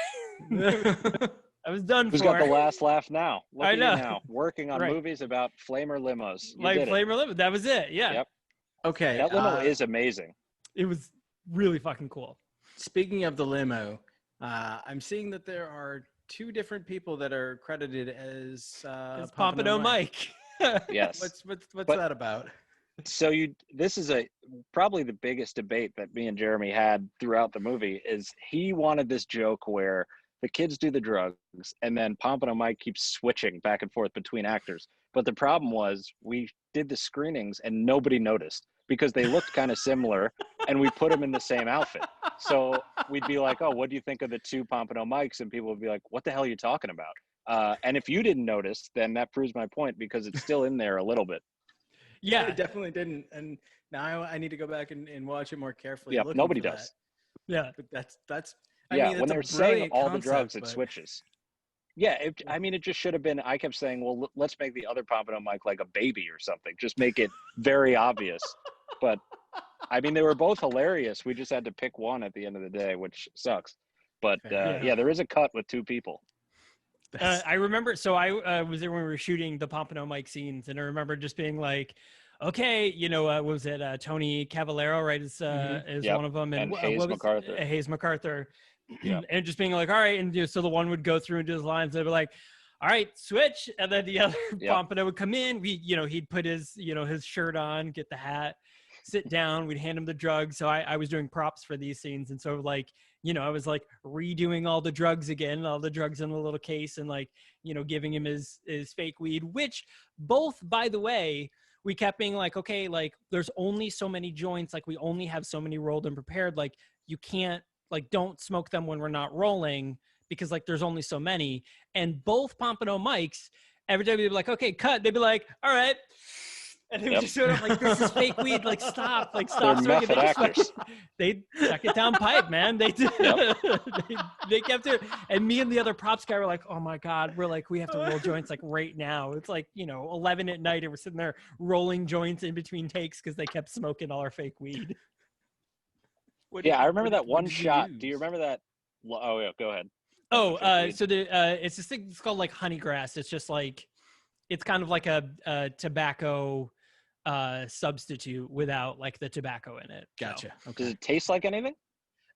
Speaker 2: I was done
Speaker 3: Who's
Speaker 2: for.
Speaker 3: got the last laugh now? Look
Speaker 2: I
Speaker 3: at
Speaker 2: know.
Speaker 3: you now, working on
Speaker 2: Right.
Speaker 3: movies about flamer limos. You
Speaker 2: Like
Speaker 3: did it.
Speaker 2: flamer limo. That was it. Yeah.
Speaker 3: Yep.
Speaker 4: Okay.
Speaker 3: That limo is amazing.
Speaker 2: It was really fucking cool.
Speaker 4: Speaking of the limo, I'm seeing that there are two different people that are credited as
Speaker 2: It's Pompano Mike.
Speaker 3: Yes.
Speaker 4: What's that about?
Speaker 3: So this is probably the biggest debate that me and Jeremy had throughout the movie is he wanted this joke where the kids do the drugs and then Pompano Mike keeps switching back and forth between actors. But the problem was we did the screenings and nobody noticed because they looked kind of similar and we put them in the same outfit. So we'd be like, oh, what do you think of the two Pompano Mikes? And people would be like, what the hell are you talking about? And if you didn't notice, then that proves my point because it's still in there a little bit.
Speaker 2: Yeah,
Speaker 4: I definitely didn't. And now I need to go back and watch it more carefully.
Speaker 3: Yeah, nobody does.
Speaker 4: That.
Speaker 2: Yeah.
Speaker 4: But that's
Speaker 3: when they're saying all the drugs, it
Speaker 4: but...
Speaker 3: switches. Yeah, it just should have been, I kept saying, well, let's make the other Pompano Mike like a baby or something. Just make it very obvious. But, I mean, they were both hilarious. We just had to pick one at the end of the day, which sucks. But, there is a cut with two people.
Speaker 2: I remember, so I was there when we were shooting the Pompano Mike scenes, and I remember just being like, okay, what was it? Tony Cavallero, right, is one of them.
Speaker 3: And Hayes MacArthur.
Speaker 2: Hayes MacArthur.
Speaker 3: Yeah.
Speaker 2: And just being like, all right. And so the one would go through and do his lines. They'd be like, all right, switch. And then the other Pompano would come in. He'd put his, his shirt on, get the hat, sit down. We'd hand him the drugs. So I was doing props for these scenes. And so like, I was like redoing all the drugs again, all the drugs in the little case and like, giving him his fake weed, which both, by the way, we kept being like, okay, like there's only so many joints. Like we only have so many rolled and prepared. Like you can't, like, don't smoke them when we're not rolling because like there's only so many. And both Pompano Mikes, every time they'd be like, okay, cut. They'd be like, all right. And they would just sort of like, this is fake weed. Like, stop smoking. They suck it down pipe, man. They did. They kept it. And me and the other props guy were like, oh my God, we're like, we have to roll joints like right now. It's like, 11 at night and we're sitting there rolling joints in between takes because they kept smoking all our fake weed.
Speaker 3: I remember that one shot. Do you remember that? Oh, yeah, go ahead.
Speaker 2: So it's this thing. It's called like honey grass. It's just like, it's kind of like a tobacco substitute without like the tobacco in it.
Speaker 4: Gotcha.
Speaker 2: So.
Speaker 4: Okay.
Speaker 3: Does it taste like anything?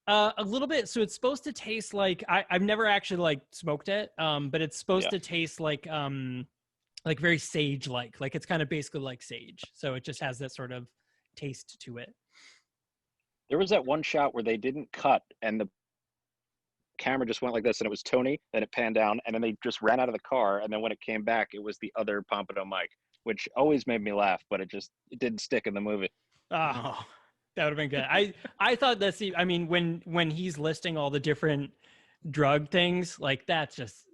Speaker 2: A little bit. So it's supposed to taste like I've never actually like smoked it, but it's supposed to taste like very sage like it's kind of basically like sage. So it just has that sort of taste to it.
Speaker 3: There was that one shot where they didn't cut and the camera just went like this and it was Tony, then it panned down and then they just ran out of the car. And then when it came back, it was the other Pompano Mike, which always made me laugh, but it didn't stick in the movie.
Speaker 2: Oh, that would have been good. I thought when he's listing all the different drug things, like that's just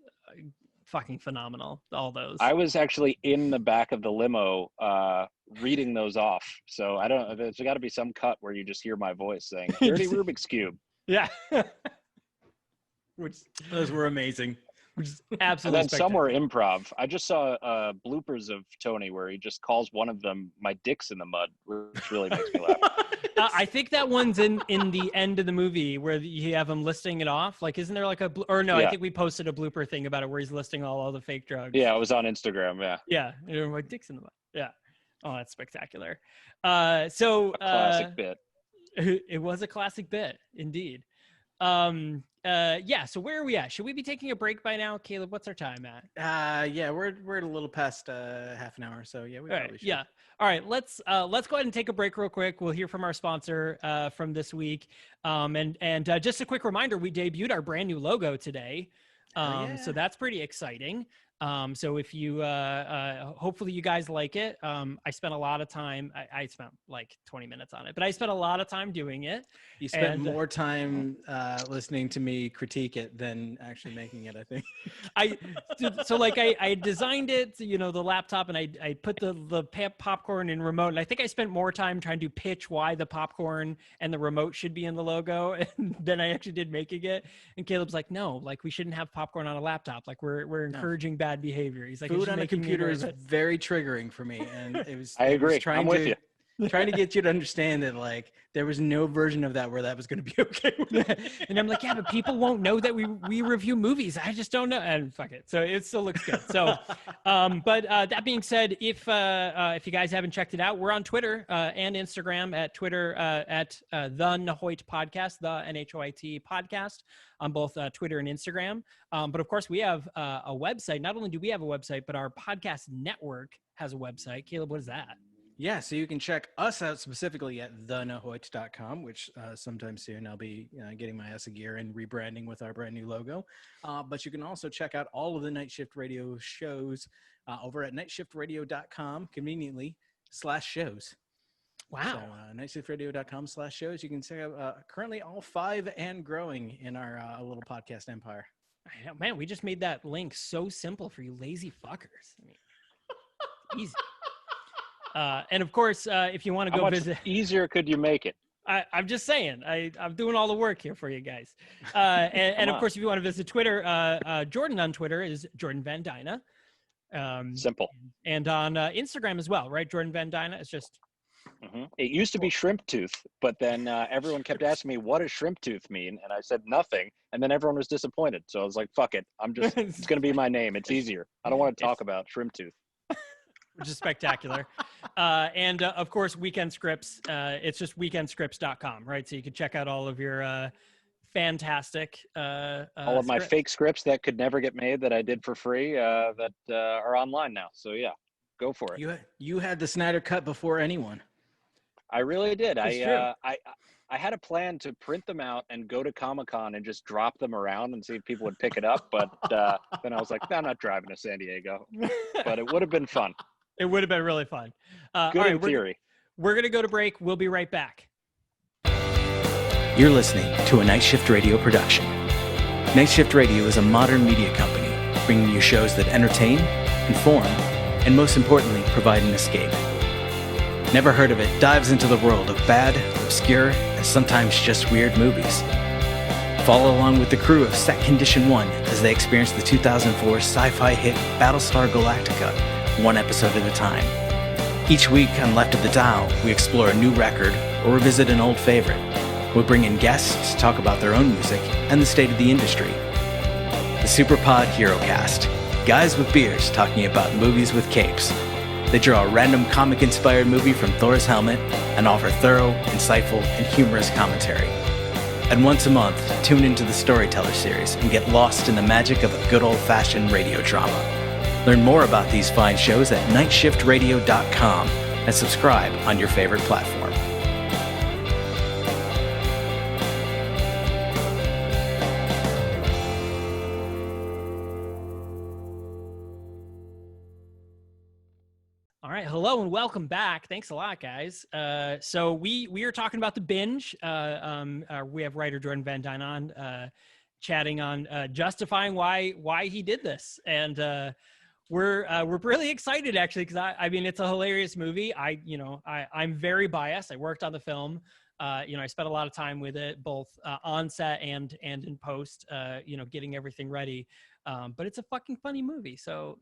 Speaker 2: fucking phenomenal. All those.
Speaker 3: I was actually in the back of the limo, reading those off. So I don't, there's got to be some cut where you just hear my voice saying dirty Rubik's Cube.
Speaker 2: Yeah.
Speaker 4: Which those were amazing.
Speaker 2: Which is absolutely.
Speaker 3: And then some were improv. I just saw bloopers of Tony where he just calls one of them "my dick's in the mud," which really makes me laugh.
Speaker 2: I think that one's in the end of the movie where you have him listing it off. Like, isn't there like a I think we posted a blooper thing about it where he's listing all the fake drugs.
Speaker 3: Yeah, it was on Instagram. Yeah.
Speaker 2: Yeah, my dick's in the mud. Yeah. Oh, that's spectacular. So
Speaker 3: classic bit.
Speaker 2: It was a classic bit, indeed. So where are we at? Should we be taking a break by now, Caleb? What's our time at?
Speaker 4: We're a little past half an hour, so yeah, we probably should.
Speaker 2: Yeah. All right, let's go ahead and take a break real quick. We'll hear from our sponsor from this week. And just a quick reminder, we debuted our brand new logo today. So that's pretty exciting. So if you, hopefully you guys like it. I spent a lot of time, I spent like 20 minutes on it, but I spent a lot of time doing it.
Speaker 4: You spent more time, listening to me critique it than actually making it, I think.
Speaker 2: I designed it, the laptop, and I put the popcorn and remote, and I think I spent more time trying to pitch why the popcorn and the remote should be in the logo than I actually did making it. And Caleb's like, no, like we shouldn't have popcorn on a laptop. Like we're encouraging bad behavior. He's like,
Speaker 4: food on a computer is very triggering for me, and it was.
Speaker 3: I agree. I'm with you.
Speaker 4: trying to get you to understand that like there was no version of that where that was going to be okay with it.
Speaker 2: And I'm like, yeah, but people won't know that we review movies. I just don't know. And fuck it. So it still looks good. So, but that being said, if you guys haven't checked it out, we're on Twitter and Instagram at Twitter at the Nahoit Podcast, the NHOIT Podcast on both Twitter and Instagram. But of course, we have a website. Not only do we have a website, but our podcast network has a website. Caleb, what is that?
Speaker 4: Yeah, so you can check us out specifically at thenahoit.com, which sometime soon I'll be getting my ass a gear and rebranding with our brand new logo. But you can also check out all of the Night Shift Radio shows over at nightshiftradio.com, conveniently, /shows.
Speaker 2: Wow.
Speaker 4: So nightshiftradio.com /shows. You can check out currently all 5 and growing in our little podcast empire.
Speaker 2: I know, man, we just made that link so simple for you lazy fuckers. I mean, easy. And of course, if you want to
Speaker 3: How
Speaker 2: go
Speaker 3: much
Speaker 2: visit,
Speaker 3: easier could you make it?
Speaker 2: I'm just saying, I'm doing all the work here for you guys. And of course, if you want to visit Twitter, Jordan on Twitter is Jordan Van Dyna.
Speaker 3: Simple.
Speaker 2: And on Instagram as well, right? Jordan Van Dyna. It's just.
Speaker 3: It used to be Shrimp Tooth, but then everyone kept asking me, what does Shrimp Tooth mean? And I said nothing. And then everyone was disappointed. So I was like, fuck it. It's going to be my name. It's easier. I don't want to talk about Shrimp Tooth.
Speaker 2: Which is spectacular. And of course, Weekend Scripts. It's just weekendscripts.com, right? So you can check out all of your fantastic
Speaker 3: all of my
Speaker 2: scripts.
Speaker 3: fake scripts that could never get made that I did for free that are online now. So yeah, go for it.
Speaker 4: You had the Snyder Cut before anyone.
Speaker 3: I really did.
Speaker 2: It's true.
Speaker 3: I had a plan to print them out and go to Comic-Con and just drop them around and see if people would pick it up. But then I was like, I'm not driving to San Diego. But it would have been fun.
Speaker 2: It would have been really fun.
Speaker 3: Good in theory.
Speaker 2: We're going to go to break. We'll be right back.
Speaker 4: You're listening to a Night Shift Radio production. Night Shift Radio is a modern media company bringing you shows that entertain, inform, and most importantly, provide an escape. Never Heard of It dives into the world of bad, obscure, and sometimes just weird movies. Follow along with the crew of Set Condition 1 as they experience the 2004 sci-fi hit Battlestar Galactica, one episode at a time. Each week on Left of the Dial, we explore a new record or revisit an old favorite. We bring in guests to talk about their own music and the state of the industry. The Superpod Hero Cast, guys with beers talking about movies with capes. They draw a random comic-inspired movie from Thor's helmet and offer thorough, insightful, and humorous commentary. And once a month, tune into the Storyteller series and get lost in the magic of a good old-fashioned radio drama. Learn more about these fine shows at nightshiftradio.com and subscribe on your favorite platform.
Speaker 2: All right, hello and welcome back. Thanks a lot, guys. So we are talking about the Binge. We have writer Jordan Van Dyne on, chatting on justifying why he did this, and we're really excited actually because I mean it's a hilarious movie. I'm very biased. I worked on the film. I spent a lot of time with it, both on set and in post. Getting everything ready. But it's a fucking funny movie, so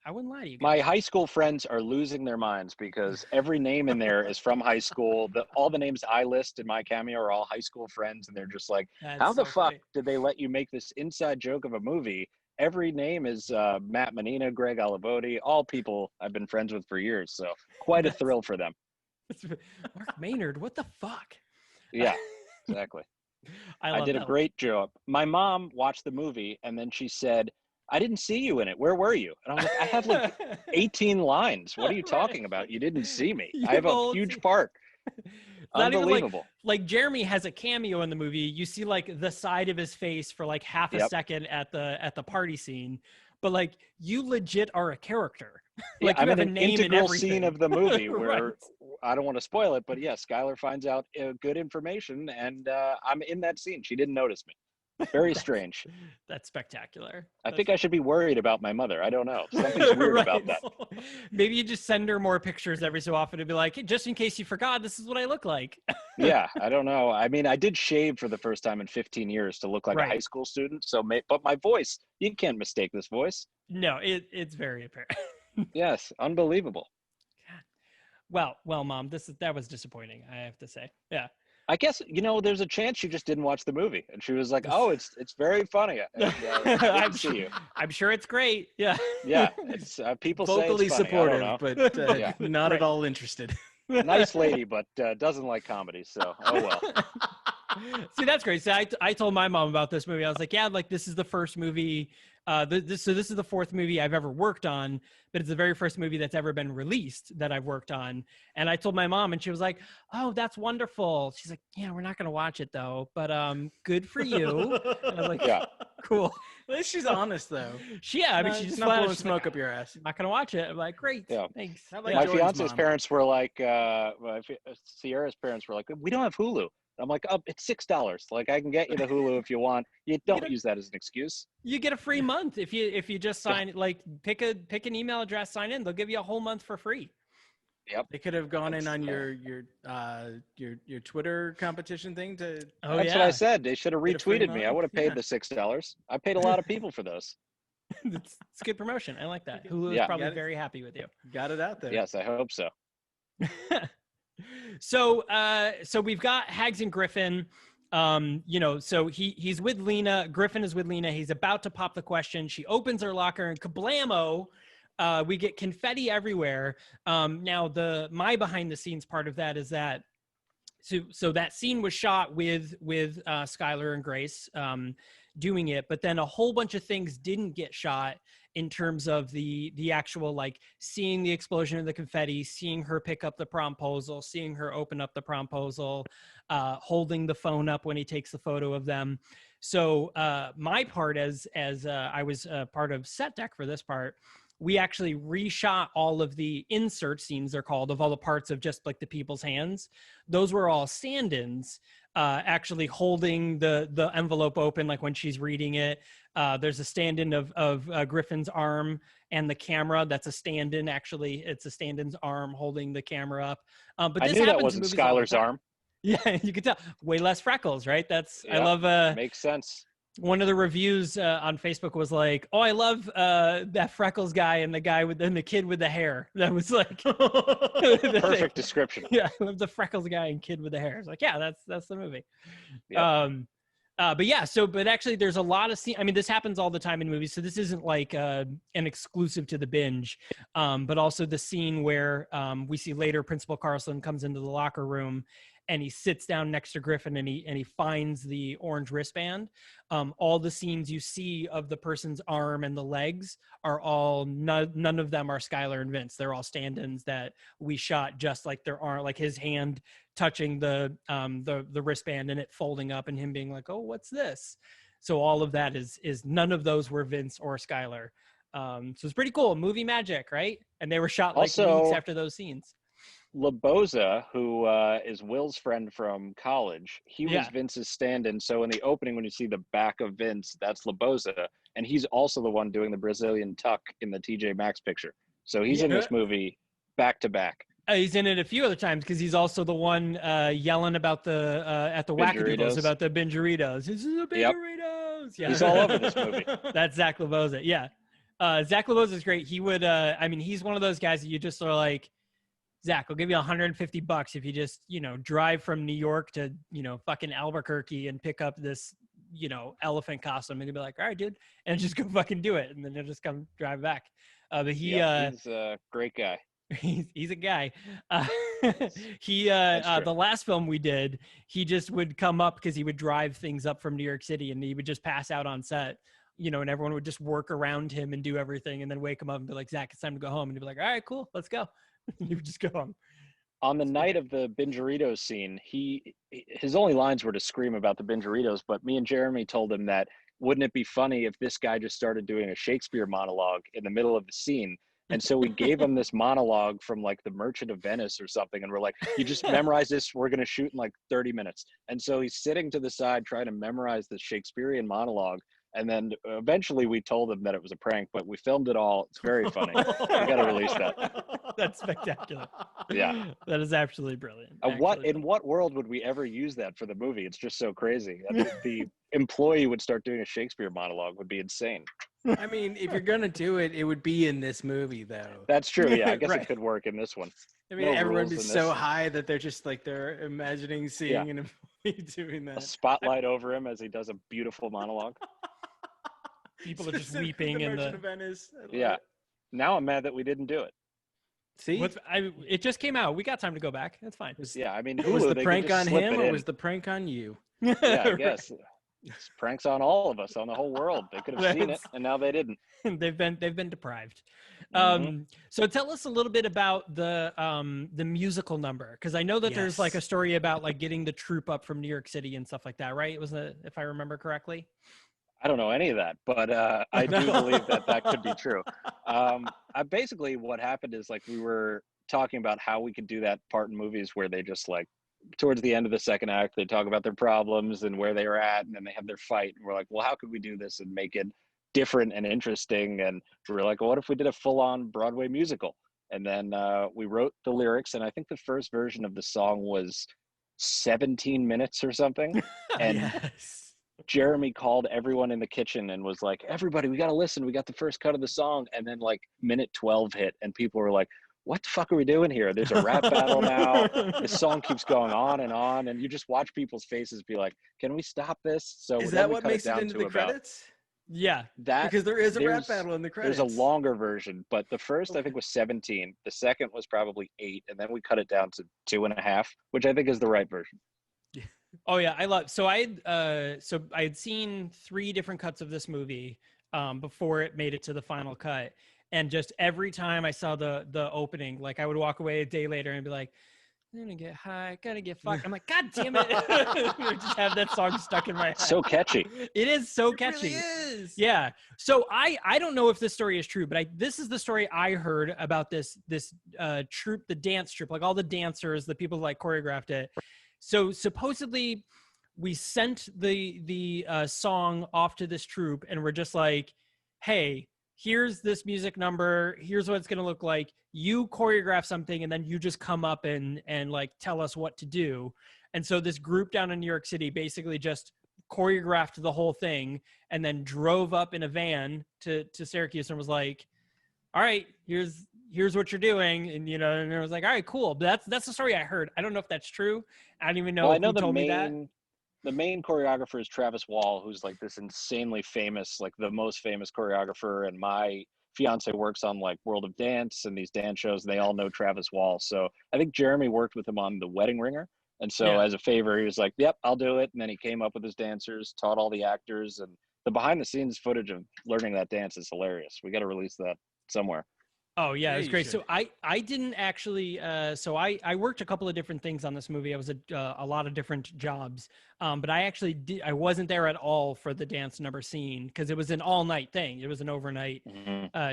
Speaker 2: I wouldn't lie to you guys.
Speaker 3: My high school friends are losing their minds because every name in there is from high school. All the names I list in my cameo are all high school friends, and they're just like, how the fuck did they let you make this inside joke of a movie? Every name is Matt Menina, Greg Olivoti, all people I've been friends with for years. So quite a thrill for them.
Speaker 2: Mark Maynard, what the fuck?
Speaker 3: Yeah, exactly. I did a great job. My mom watched the movie, and then she said, I didn't see you in it. Where were you? And I was like, I have like 18 lines. What are you talking about? You didn't see me. I have a huge part. Unbelievable.
Speaker 2: Like Jeremy has a cameo in the movie. You see like the side of his face for like half a second at the party scene, but like you legit are a character. Like
Speaker 3: I'm
Speaker 2: you have
Speaker 3: in
Speaker 2: a
Speaker 3: an
Speaker 2: name
Speaker 3: integral
Speaker 2: and
Speaker 3: scene of the movie where
Speaker 2: Right.
Speaker 3: I don't want to spoil it, but yeah, Skylar finds out good information, and I'm in that scene. She didn't notice me. Very strange.
Speaker 2: That's spectacular.
Speaker 3: I think I should be worried about my mother. I don't know. Something's weird about that.
Speaker 2: Maybe you just send her more pictures every so often to be like, hey, just in case you forgot, this is what I look like.
Speaker 3: Yeah, I don't know. I mean, I did shave for the first time in 15 years to look like a high school student. But my voice, you can't mistake this voice.
Speaker 2: No, it's very apparent.
Speaker 3: Yes, unbelievable.
Speaker 2: Well, Mom, that was disappointing, I have to say. Yeah.
Speaker 3: I guess, there's a chance she just didn't watch the movie, and she was like, "Oh, it's very funny." And, good to see you.
Speaker 2: I'm sure it's great. Yeah.
Speaker 3: Yeah, it's people
Speaker 4: Vocally
Speaker 3: say it's funny. I don't
Speaker 4: supportive,
Speaker 3: know.
Speaker 4: but
Speaker 3: Yeah.
Speaker 4: not
Speaker 2: Right.
Speaker 4: at all interested.
Speaker 3: Nice lady, but doesn't like comedy. So, oh well.
Speaker 2: See, that's great. So I told my mom about this movie. I was like, yeah, like this is the first movie. This is the fourth movie I've ever worked on, but it's the very first movie that's ever been released that I've worked on. And I told my mom, and she was like, "Oh, that's wonderful." She's like, "Yeah, we're not gonna watch it though, but good for you." And I was like,
Speaker 3: Yeah.
Speaker 2: "Cool."
Speaker 4: At least she's honest though.
Speaker 2: I mean, she
Speaker 4: She's
Speaker 2: just
Speaker 4: not
Speaker 2: flat out,
Speaker 4: blowing
Speaker 2: she's
Speaker 4: smoke
Speaker 2: like,
Speaker 4: up your ass.
Speaker 2: "I'm not gonna watch it." I'm like, "Great,
Speaker 3: Yeah.
Speaker 2: thanks."
Speaker 4: Not like
Speaker 3: My
Speaker 4: Jordan's
Speaker 3: fiance's
Speaker 4: mom.
Speaker 3: parents were like, Sierra's parents were like, "We don't have Hulu." I'm like, "Oh, it's $6. Like, I can get you the Hulu if you want. You don't use that as an excuse."
Speaker 2: You get a free month if you just sign, like pick an email address, sign in. They'll give you a whole month for free.
Speaker 3: Yep.
Speaker 4: They could have gone in
Speaker 3: That's,
Speaker 4: on your Twitter competition thing to.
Speaker 2: Oh,
Speaker 3: That's what I said. They should have
Speaker 4: Get a free
Speaker 3: retweeted me. I
Speaker 4: month?
Speaker 3: would have paid
Speaker 4: Yeah.
Speaker 3: the $6. I paid a lot of people for those.
Speaker 2: it's good promotion. I like that. Hulu is
Speaker 3: Yeah.
Speaker 2: probably
Speaker 4: Got it.
Speaker 2: very happy with you.
Speaker 4: Got it out there.
Speaker 3: Yes, I hope so.
Speaker 2: So we've got Hags and Griffin. So he's with Lena. Griffin is with Lena. He's about to pop the question. She opens her locker and kablamo. We get confetti everywhere. Now my behind the scenes part of that is that so that scene was shot with Skylar and Grace doing it, but then a whole bunch of things didn't get shot in terms of the actual, like seeing the explosion of the confetti, seeing her pick up the promposal, seeing her open up the promposal, holding the phone up when he takes the photo of them. So my part as I was part of set deck for this part, we actually reshot all of the insert scenes, they're called, of all the parts of just like the people's hands. Those were all stand-ins, actually holding the envelope open, like when she's reading it. There's a stand-in of Griffin's arm and the camera. That's a stand-in, actually. It's a stand-in's arm holding the camera up. But
Speaker 3: I
Speaker 2: this
Speaker 3: knew that
Speaker 2: happens in
Speaker 3: wasn't
Speaker 2: movies all the
Speaker 3: Skylar's
Speaker 2: time.
Speaker 3: arm.
Speaker 2: Yeah, you can tell. Way less freckles, right? I
Speaker 3: Yeah,
Speaker 2: love
Speaker 3: makes sense.
Speaker 2: one of the reviews on Facebook was like, "Oh, I love that freckles guy and the kid with the hair." That was like
Speaker 3: Perfect description.
Speaker 2: Yeah, I love the freckles guy and kid with the hair. It's like, yeah, that's the movie.
Speaker 3: Yep.
Speaker 2: But yeah, but actually there's a lot of I mean, this happens all the time in movies, so this isn't like an exclusive to the Binge. But also the scene where we see later Principal Carlson comes into the locker room and he sits down next to Griffin and he finds the orange wristband. All the scenes you see of the person's arm and the legs are all none of them are Skylar and Vince. They're all stand-ins that we shot just like their arm, like his hand touching the wristband and it folding up and him being like, "Oh, what's this?" So all of that is none of those were Vince or Skylar. So it's pretty cool. Movie magic, right? And they were shot like
Speaker 3: Also,
Speaker 2: weeks after those scenes.
Speaker 3: LaBoza, who is Will's friend from college, he was Vince's stand-in. So in the opening, when you see the back of Vince, that's LaBoza, and he's also the one doing the Brazilian tuck in the TJ Maxx picture. So he's in this movie back to back.
Speaker 2: He's in it a few other times because he's also the one yelling about at the Wackadoodles about the Binge-Doritos. This is a Binge-Doritos. Yeah.
Speaker 3: He's all over this movie.
Speaker 2: That's Zach LaBoza. Yeah. Zach LaBoza is great. He would, he's one of those guys that you just are like, "Zach, I'll give you $150 if you just, drive from New York to, fucking Albuquerque and pick up this, elephant costume." And he'd be like, "All right, dude," and just go fucking do it. And then he'll just come drive back. But he's
Speaker 3: a great guy.
Speaker 2: He's a guy. The last film we did, he just would come up because he would drive things up from New York City and he would just pass out on set, and everyone would just work around him and do everything and then wake him up and be like, "Zach, it's time to go home." And he'd be like, "All right, cool, let's go." And he would just go home.
Speaker 3: On the night of the Binge-Doritos scene, his only lines were to scream about the Binge-Doritos, but me and Jeremy told him that wouldn't it be funny if this guy just started doing a Shakespeare monologue in the middle of the scene? And so we gave him this monologue from like The Merchant of Venice or something. And we're like, "You just memorize this. We're going to shoot in like 30 minutes. And so he's sitting to the side trying to memorize the Shakespearean monologue. And then eventually we told him that it was a prank, but we filmed it all. It's very funny. We got to release that.
Speaker 2: That's spectacular.
Speaker 3: Yeah.
Speaker 2: That is absolutely brilliant.
Speaker 3: In what world would we ever use that for the movie? It's just so crazy. The employee would start doing a Shakespeare monologue would be insane.
Speaker 4: I mean, if you're gonna do it, it would be in this movie, though.
Speaker 3: That's true. Yeah, I guess
Speaker 2: Right.
Speaker 3: it could work in this one.
Speaker 4: I mean,
Speaker 3: No
Speaker 4: everyone
Speaker 3: rules
Speaker 4: be
Speaker 3: in
Speaker 4: so
Speaker 3: this.
Speaker 4: high that they're just like they're imagining seeing in a movie doing
Speaker 3: A
Speaker 4: that.
Speaker 3: spotlight over him as he does a beautiful monologue.
Speaker 2: People are just
Speaker 4: in
Speaker 2: weeping
Speaker 4: the
Speaker 2: in
Speaker 4: Merchant
Speaker 2: the.
Speaker 4: of Venice. I love
Speaker 3: Yeah.
Speaker 4: it.
Speaker 3: Now I'm mad that we didn't do it.
Speaker 4: See,
Speaker 2: It just came out. We got time to go back. That's fine.
Speaker 3: Yeah, I mean,
Speaker 4: was
Speaker 3: Hulu,
Speaker 4: the
Speaker 3: they
Speaker 4: prank
Speaker 3: could just
Speaker 4: on
Speaker 3: slip
Speaker 4: him
Speaker 3: it
Speaker 4: or
Speaker 3: in.
Speaker 4: was the prank on you?
Speaker 3: Yeah, I
Speaker 2: Right.
Speaker 3: guess. It's pranks on all of us, on the whole world. They could have seen it,
Speaker 2: That's-
Speaker 3: and now they didn't.
Speaker 2: they've been deprived.
Speaker 3: Mhm.
Speaker 2: So tell us a little bit about the musical number, because I know that there's like a
Speaker 4: Yes.
Speaker 2: story about like getting the troupe up from New York City and stuff like that, right? It was if I remember correctly.
Speaker 3: I don't know any of that, but I do believe that could be true. Basically, what happened is like we were talking about how we could do that part in movies where they just like towards the end of the second act they talk about their problems and where they were at, and then they have their fight, and we're like, well, how could we do this and make it different and interesting? And we were like, well, what if we did a full-on Broadway musical? And then we wrote the lyrics, and I think the first version of the song was 17 minutes or something. And
Speaker 2: Yes.
Speaker 3: Jeremy called everyone in the kitchen and was like, everybody, we got to listen. We got the first cut of the song. And then like minute 12 hit, and people were like, what the fuck are we doing here? There's a rap battle now. The song keeps going on. And you just watch people's faces be like, can we stop this? So
Speaker 4: Is
Speaker 3: then
Speaker 4: that
Speaker 3: we
Speaker 4: what
Speaker 3: cut
Speaker 4: makes it
Speaker 3: down
Speaker 4: into
Speaker 3: to
Speaker 4: the
Speaker 3: about
Speaker 4: credits?
Speaker 2: Yeah.
Speaker 3: that.
Speaker 4: Because there is a rap
Speaker 3: There's-
Speaker 4: battle in the credits.
Speaker 3: There's a longer version, but the first I think was 17. The second was probably 8. And then we cut it down to 2.5, which I think is the right version.
Speaker 2: Oh yeah, I love. So I had seen 3 different cuts of this movie before it made it to the final cut, and just every time I saw the opening, like I would walk away a day later and be like, I'm gonna get high, gonna get fucked. I'm like, God damn it! I just have that song stuck in my head.
Speaker 3: So catchy.
Speaker 2: It is so
Speaker 4: It
Speaker 2: catchy.
Speaker 4: really is.
Speaker 2: Yeah. So I don't know if this story is true, but this is the story I heard about this troupe, the dance troupe, like all the dancers, the people who like choreographed it. So supposedly we sent the song off to this troupe, and we're just like, hey, here's this music number, here's what it's going to look like. You choreograph something, and then you just come up and like tell us what to do. And so this group down in New York City basically just choreographed the whole thing, and then drove up in a van to Syracuse and was like, all right, here's what you're doing. And and I was like, all right, cool. But that's the story I heard. I don't know if that's true. I don't even know
Speaker 3: Well, I
Speaker 2: who
Speaker 3: know
Speaker 2: told me that.
Speaker 3: the main choreographer is Travis Wall, who's like this insanely famous, like the most famous choreographer. And my fiance works on like World of Dance and these dance shows, and they all know Travis Wall. So I think Jeremy worked with him on The Wedding Ringer. And so
Speaker 2: Yeah.
Speaker 3: as a favor, he was like, yep, I'll do it. And then he came up with his dancers, taught all the actors, and the behind the scenes footage of learning that dance is hilarious. We got to release that somewhere.
Speaker 2: Oh yeah,
Speaker 4: Yeah,
Speaker 2: it was
Speaker 4: you
Speaker 2: great.
Speaker 4: should.
Speaker 2: So I didn't actually. So I worked a couple of different things on this movie. I was a lot of different jobs. But I actually did. I wasn't there at all for the dance number scene because it was an all night thing. It was an overnight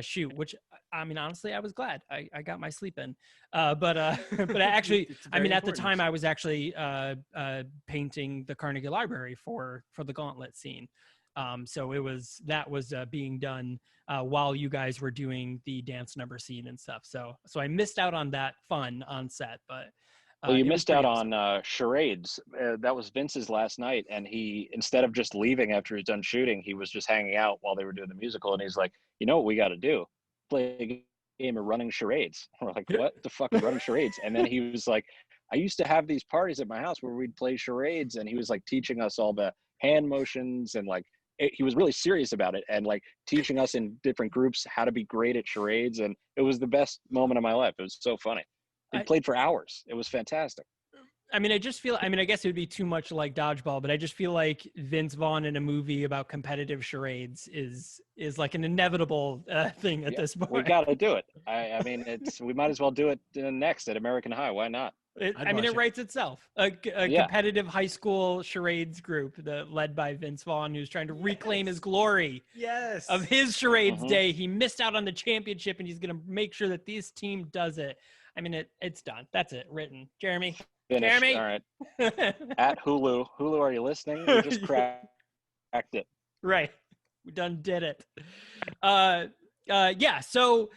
Speaker 2: shoot. Which I mean, honestly, I was glad. I got my sleep in. But actually,
Speaker 4: It's
Speaker 2: I mean,
Speaker 4: very
Speaker 2: at the
Speaker 4: important.
Speaker 2: time, I was actually painting the Carnegie Library for the Gauntlet scene. So that was being done while you guys were doing the dance number scene and stuff. So I missed out on that fun on set, but
Speaker 3: Well, you
Speaker 2: it was
Speaker 3: missed out
Speaker 2: pretty awesome.
Speaker 3: on charades. That was Vince's last night, and he, instead of just leaving after he's done shooting, he was just hanging out while they were doing the musical. And he's like, you know what we got to do? Play a game of running charades. We're like, what the fuck is running charades? And then he was like, I used to have these parties at my house where we'd play charades, and he was like teaching us all the hand motions, and like he was really serious about it, and like teaching us in different groups how to be great at charades. And it was the best moment of my life. It was so funny. He played for hours. It was fantastic.
Speaker 2: I mean, I guess it would be too much like dodgeball, but I just feel like Vince Vaughn in a movie about competitive charades is like an inevitable thing at this point.
Speaker 3: We got to do it. I mean, we might as well do it next at American High. Why not?
Speaker 2: It
Speaker 4: I'd watch it.
Speaker 2: writes itself. A competitive high school charades group led by Vince Vaughn, who's trying to reclaim his glory
Speaker 4: Yes.
Speaker 2: of his charades
Speaker 3: Mhm.
Speaker 2: day. He missed out on the championship, and he's going to make sure that this team does it. I mean, it's done. That's it. Written. Jeremy.
Speaker 3: Finished.
Speaker 2: Jeremy.
Speaker 3: All right. At Hulu. Hulu, are you listening? We just cracked it.
Speaker 2: Right. We done did it. Yeah. So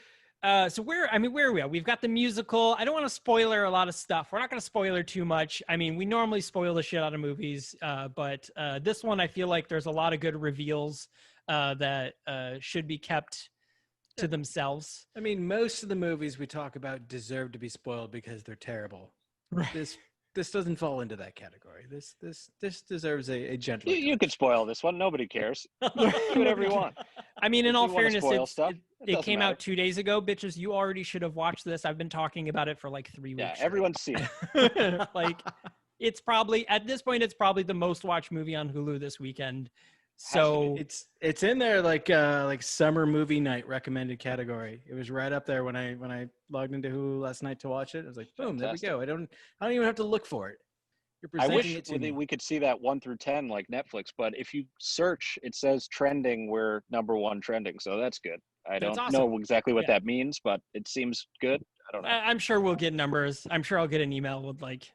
Speaker 2: where are we at? We've got the musical. I don't want to spoiler a lot of stuff. We're not going to spoiler too much. I mean, we normally spoil the shit out of movies, but this one, I feel like there's a lot of good reveals that should be kept to themselves.
Speaker 4: I mean, most of the movies we talk about deserve to be spoiled because they're terrible.
Speaker 2: Right.
Speaker 4: This doesn't fall into that category. This deserves a gentler
Speaker 3: You
Speaker 4: touch.
Speaker 3: could spoil this one. Nobody cares. Do whatever you want.
Speaker 2: I mean, in
Speaker 3: If
Speaker 2: all
Speaker 3: you wanna
Speaker 2: fairness,
Speaker 3: spoil stuff,
Speaker 2: it
Speaker 3: doesn't
Speaker 2: came
Speaker 3: matter.
Speaker 2: out 2 days ago, bitches. You already should have watched this. I've been talking about it for like 3 weeks.
Speaker 3: Yeah,
Speaker 2: straight.
Speaker 3: everyone's seen it.
Speaker 2: Like, it's probably at this point, it's probably the most watched movie on Hulu this weekend. So
Speaker 4: It's in there like summer movie night recommended category. It was right up there when I logged into Hulu last night to watch it. I was like, boom,
Speaker 3: Fantastic.
Speaker 4: there we go. I don't even have to look for it. You're
Speaker 3: I
Speaker 4: presenting
Speaker 3: wish
Speaker 4: it to me.
Speaker 3: we could see that 1 through 10 like Netflix, but if you search, it says trending. We're #1 trending, so that's good. I
Speaker 2: That's
Speaker 3: don't
Speaker 2: awesome.
Speaker 3: know exactly what
Speaker 2: Yeah.
Speaker 3: that means, but it seems good. I don't know.
Speaker 2: I'm sure we'll get numbers. I'm sure I'll get an email with like,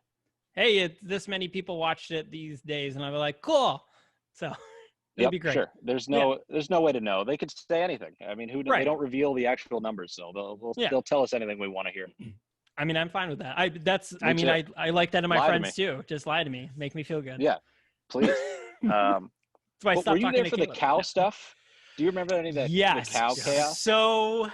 Speaker 2: hey, this many people watched it these days. And I'll be like, cool. So it'd be great.
Speaker 3: Sure. There's no way to know. They could say anything. I mean,
Speaker 2: Right.
Speaker 3: they don't reveal the actual numbers, so they'll tell us anything we want to hear.
Speaker 2: I mean, I'm fine with that. I like that in my
Speaker 3: Lie to
Speaker 2: friends too. Just lie to me. Make me feel good.
Speaker 3: Yeah, please.
Speaker 2: That's why I stopped
Speaker 3: Were you
Speaker 2: talking
Speaker 3: there
Speaker 2: to
Speaker 3: for the
Speaker 2: Caleb.
Speaker 3: cow
Speaker 2: No.
Speaker 3: stuff? Do you remember any of that?
Speaker 2: Yes.
Speaker 3: The cow chaos?
Speaker 2: So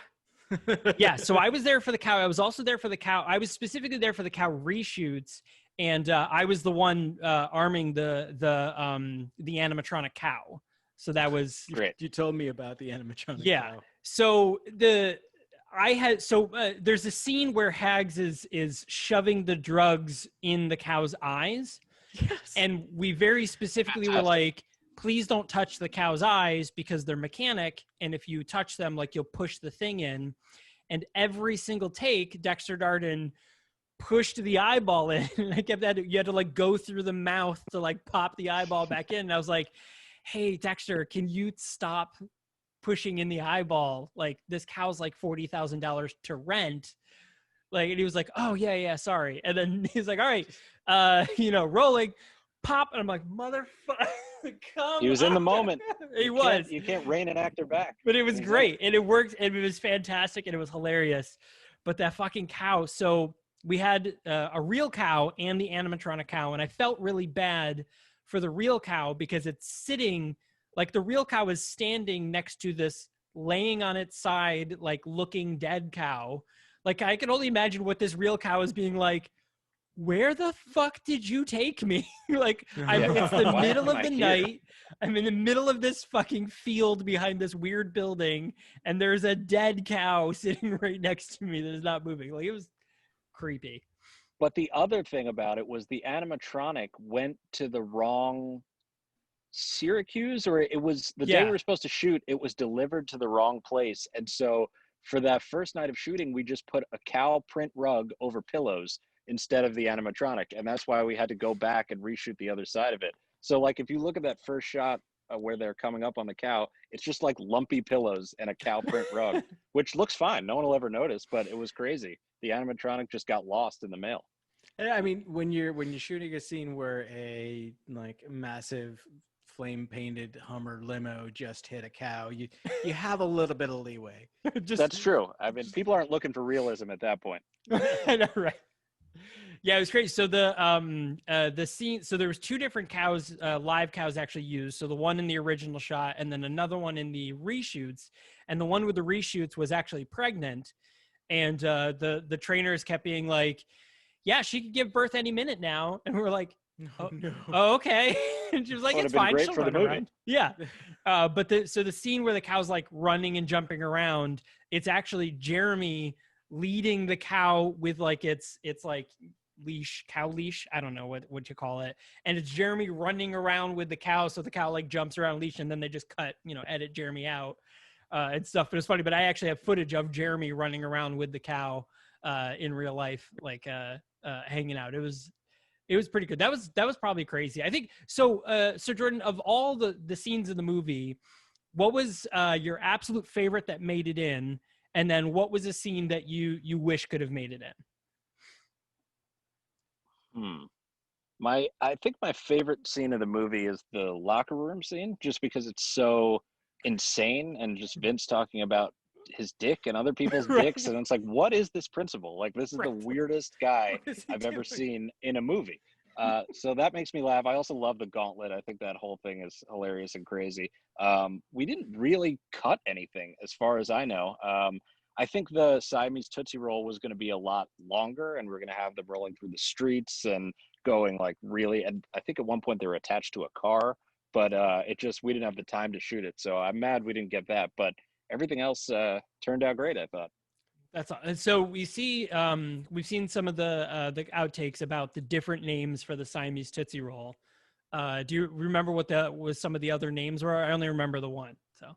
Speaker 2: so I was there for the cow. I was also there for the cow. I was specifically there for the cow reshoots, and I was the one arming the animatronic cow. So that was
Speaker 3: Great.
Speaker 4: You told me about the animatronic.
Speaker 2: Yeah.
Speaker 4: cow.
Speaker 2: So there's a scene where Hags is shoving the drugs in the cow's eyes.
Speaker 4: Yes.
Speaker 2: And we very specifically were like, please don't touch the cow's eyes because they're mechanic. And if you touch them, like you'll push the thing in. And every single take, Dexter Darden pushed the eyeball in. And I kept that, you had to like go through the mouth to like pop the eyeball back in. And I was like, hey, Dexter, can you stop pushing in the eyeball? Like this cow's like $40,000 to rent. Like, and he was like, oh yeah, sorry. And then he's like, all right, rolling, pop. And I'm like, motherfucker, come
Speaker 3: He was in the
Speaker 2: on.
Speaker 3: moment.
Speaker 2: You
Speaker 3: can't rein an actor back.
Speaker 2: But it was great. And it worked. And it was fantastic. And it was hilarious. But that fucking cow. So we had a real cow and the animatronic cow. And I felt really bad for the real cow because it's sitting, like the real cow is standing next to this laying on its side, like looking dead cow. Like I can only imagine what this real cow is being like, where the fuck did you take me? Like it's the
Speaker 3: Why
Speaker 2: middle
Speaker 3: am
Speaker 2: of
Speaker 3: I
Speaker 2: the
Speaker 3: here?
Speaker 2: night. I'm in the middle of this fucking field behind this weird building. And there's a dead cow sitting right next to me that is not moving. Like it was creepy.
Speaker 3: But the other thing about it was the animatronic went to the wrong Syracuse, or it was the day we were supposed to shoot, it was delivered to the wrong place. And so for that first night of shooting, we just put a cow print rug over pillows instead of the animatronic. And that's why we had to go back and reshoot the other side of it. So like, if you look at that first shot where they're coming up on the cow, it's just like lumpy pillows and a cow print rug, which looks fine. No one will ever notice, but it was crazy. The animatronic just got lost in the mail.
Speaker 4: I mean, when you're shooting a scene where a like massive flame painted Hummer limo just hit a cow, you have a little bit of leeway.
Speaker 3: That's true. I mean, people aren't looking for realism at that point.
Speaker 2: I know, right? Yeah, it was crazy. So the scene. So there was 2 different cows, live cows actually used. So the one in the original shot, and then another one in the reshoots. And the one with the reshoots was actually pregnant, and the trainers kept being like, "Yeah, she could give birth any minute now," and we were like,
Speaker 4: Oh, no.
Speaker 2: Oh, okay. And she was like,
Speaker 3: That
Speaker 2: it's
Speaker 3: would've been
Speaker 2: fine.
Speaker 3: great
Speaker 2: She'll
Speaker 3: for the
Speaker 2: run
Speaker 3: movie.
Speaker 2: around. Yeah. But the scene where the cow's like running and jumping around, it's actually Jeremy leading the cow with like its like cow leash. I don't know what you call it. And it's Jeremy running around with the cow. So the cow like jumps around leash, and then they just edit Jeremy out and stuff. But it's funny, but I actually have footage of Jeremy running around with the cow in real life, like hanging out. It was pretty good. That was probably crazy. I think so. So Jordan, of all the scenes in the movie, what was your absolute favorite that made it in? And then what was a scene that you wish could have made it in?
Speaker 3: I think my favorite scene of the movie is the locker room scene, just because it's so insane, and just Vince talking about his dick and other people's dicks, and it's like, what is this principle? Like, this is the weirdest guy I've ever seen in a movie. So that makes me laugh. I also love the gauntlet. I think that whole thing is hilarious and crazy. We didn't really cut anything as far as I know. I think the Siamese Tootsie Roll was going to be a lot longer, and we're going to have them rolling through the streets and going like really. And I think at one point they were attached to a car, but we didn't have the time to shoot it. So I'm mad we didn't get that. But everything else turned out great, I thought.
Speaker 2: That's all. And so we've seen some of the outtakes about the different names for the Siamese Tootsie Roll. Do you remember what some of the other names were? I only remember the one. So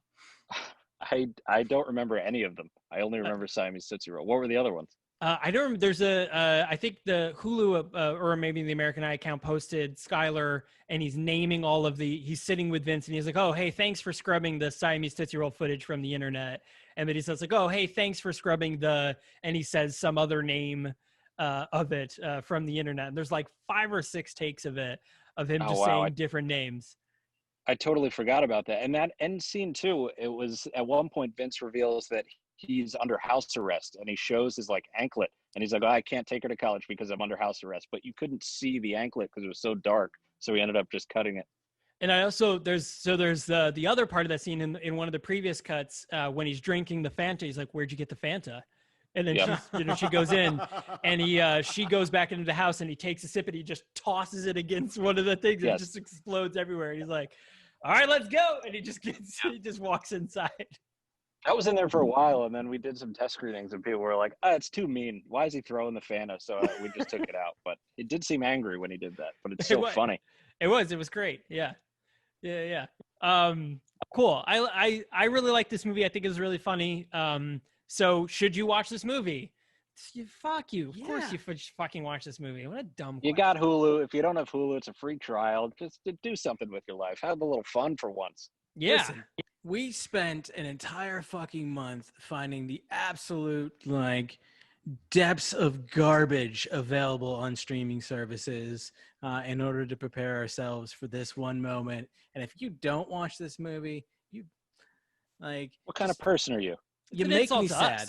Speaker 3: I don't remember any of them. I only remember Siamese Tootsie Roll. What were the other ones?
Speaker 2: I don't remember. There's I think the Hulu or maybe the American Eye account posted Skylar, and he's naming all of he's sitting with Vince, and he's like, oh, hey, thanks for scrubbing the Siamese Tootsie Roll footage from the internet. And then he says like, oh, hey, thanks for scrubbing and he says some other name of it from the internet. And there's like 5 or 6 takes of him just saying different names.
Speaker 3: I totally forgot about that. And that end scene too, it was at one point Vince reveals that he's under house arrest, and he shows his like anklet, and he's like, oh, I can't take her to college because I'm under house arrest. But you couldn't see the anklet because it was so dark. So he ended up just cutting it.
Speaker 2: And I also there's the other part of that scene in one of the previous cuts when he's drinking the Fanta. He's like, "Where'd you get the Fanta?" And then she goes in, and she goes back into the house, and he takes a sip, and he just tosses it against one of the things, and it just explodes everywhere. And he's like, "All right, let's go!" And he just walks inside.
Speaker 3: I was in there for a while, and then we did some test screenings, and people were like, "Oh, it's too mean. Why is he throwing the Fanta?" So we just took it out. But it did seem angry when he did that. But it's so funny. It
Speaker 2: was great. Yeah. Cool. I really like this movie. I think it was really funny. So should you watch this movie? Fuck you. Of course you fucking watch this movie. What a dumb question.
Speaker 3: You got Hulu. If you don't have Hulu, it's a free trial. Just do something with your life. Have a little fun for once.
Speaker 2: Yeah.
Speaker 4: Listen, we spent an entire fucking month finding the absolute depths of garbage available on streaming services in order to prepare ourselves for this one moment. And if you don't watch this movie, you
Speaker 3: what kind of person are you?
Speaker 4: You make me sad.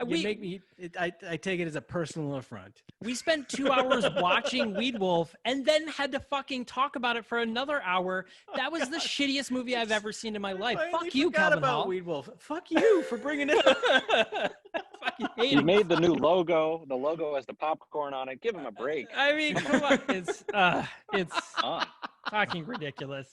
Speaker 4: I take it as a personal affront.
Speaker 2: We spent 2 hours watching Weed Wolf and then had to fucking talk about it for another hour. That was the shittiest movie I've ever seen in my life. Fuck you, Calvin Hall.
Speaker 4: Weed Wolf. Fuck you for bringing it up.
Speaker 3: He made the new logo. The logo has the popcorn on it. Give him a break.
Speaker 2: I mean, come on. It's fucking ridiculous.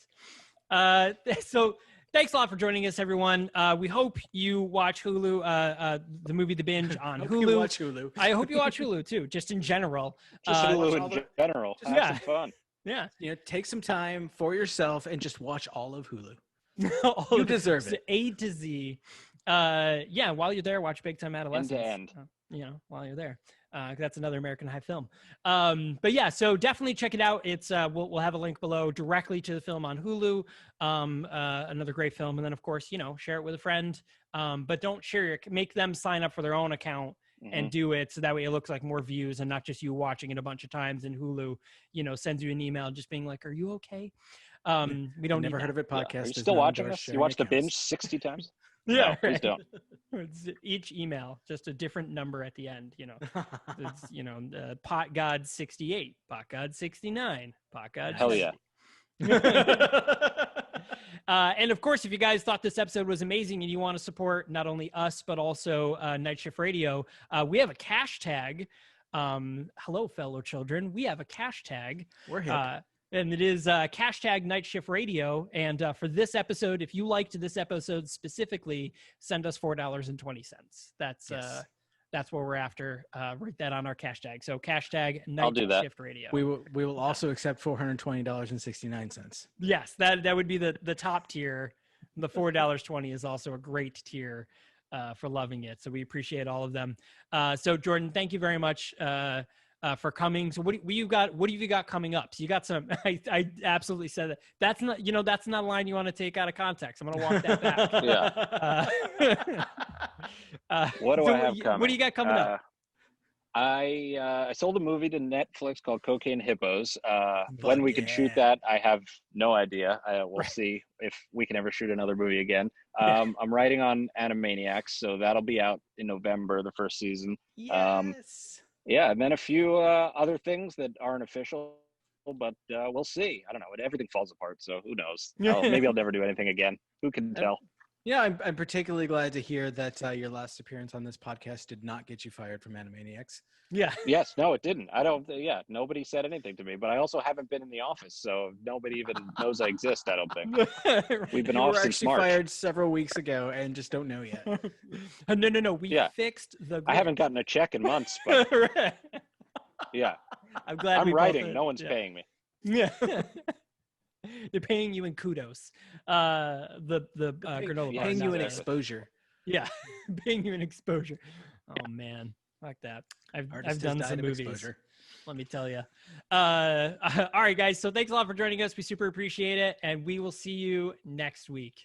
Speaker 2: So thanks a lot for joining us, everyone. We hope you watch Hulu, the movie The Binge on Hulu.
Speaker 4: Watch Hulu.
Speaker 2: I hope you watch Hulu too, just in general.
Speaker 3: Just Hulu in general. Have some fun.
Speaker 2: Yeah.
Speaker 4: Take some time for yourself and just watch all of Hulu. You deserve it.
Speaker 2: A to Z. While you're there, watch Big Time Adolescence.
Speaker 3: End to end.
Speaker 2: While you're there. That's another American High film. But yeah, so definitely check it out. It's we'll have a link below directly to the film on Hulu. Another great film. And then of course, share it with a friend. But don't make them sign up for their own account and do it so that way it looks like more views and not just you watching it a bunch of times. And Hulu, sends you an email just being like, "Are you okay?" We don't
Speaker 4: Never heard of it. Podcast.
Speaker 3: Are you still watching this? You watched The Binge 60 times?
Speaker 2: Yeah,
Speaker 3: no, please don't.
Speaker 2: It's each email, just a different number at the end. It's Pot God 68, Pot God 69, Pot God.
Speaker 3: Hell yeah.
Speaker 2: And of course, if you guys thought this episode was amazing and you want to support not only us but also Night Shift Radio, we have a cash tag. Hello, fellow children. We have a cash tag.
Speaker 4: We're hip.
Speaker 2: And it is hashtag Night Shift Radio. And for this episode, if you liked this episode specifically, send us $4.20. That's what we're after. Write that on our cash tag. So hashtag Night Shift Radio.
Speaker 4: We will also accept $420.69.
Speaker 2: Yes, that would be the top tier. The $4.20 is also a great tier for loving it. So we appreciate all of them. So Jordan, thank you very much. For coming. So what have you got coming up? So you got some, I absolutely said that. That's not a line you want to take out of context. I'm going to walk that back.
Speaker 3: What do I have coming?
Speaker 2: What do you got coming up?
Speaker 3: I sold a movie to Netflix called Cocaine Hippos. When we can shoot that, I have no idea. We'll see if we can ever shoot another movie again. I'm writing on Animaniacs, so that'll be out in November, the first season.
Speaker 4: Yes.
Speaker 3: Yeah, and then a few other things that aren't official but we'll see. I don't know. Everything falls apart, so who knows? Maybe I'll never do anything again. Who can tell?
Speaker 4: Yeah, I'm particularly glad to hear that your last appearance on this podcast did not get you fired from Animaniacs.
Speaker 2: Yeah.
Speaker 3: Yes, no, it didn't. Nobody said anything to me, but I also haven't been in the office, so nobody even knows I exist, I don't think. We've been
Speaker 4: You
Speaker 3: off
Speaker 4: were
Speaker 3: since
Speaker 4: actually
Speaker 3: March.
Speaker 4: fired several weeks ago and just don't know yet.
Speaker 2: No. We fixed the grid.
Speaker 3: I haven't gotten a check in months, but
Speaker 2: Right.
Speaker 3: yeah.
Speaker 2: I'm glad
Speaker 3: I'm
Speaker 2: we
Speaker 3: writing.
Speaker 2: both,
Speaker 3: No one's paying me.
Speaker 2: Yeah. They're paying you in kudos. The granola bar.
Speaker 4: Paying you in
Speaker 3: exactly.
Speaker 4: exposure.
Speaker 2: Yeah, paying you in exposure. Oh man, fuck that. I've done some movies.
Speaker 4: Exposure.
Speaker 2: Let me tell you. All right, guys. So thanks a lot for joining us. We super appreciate it, and we will see you next week.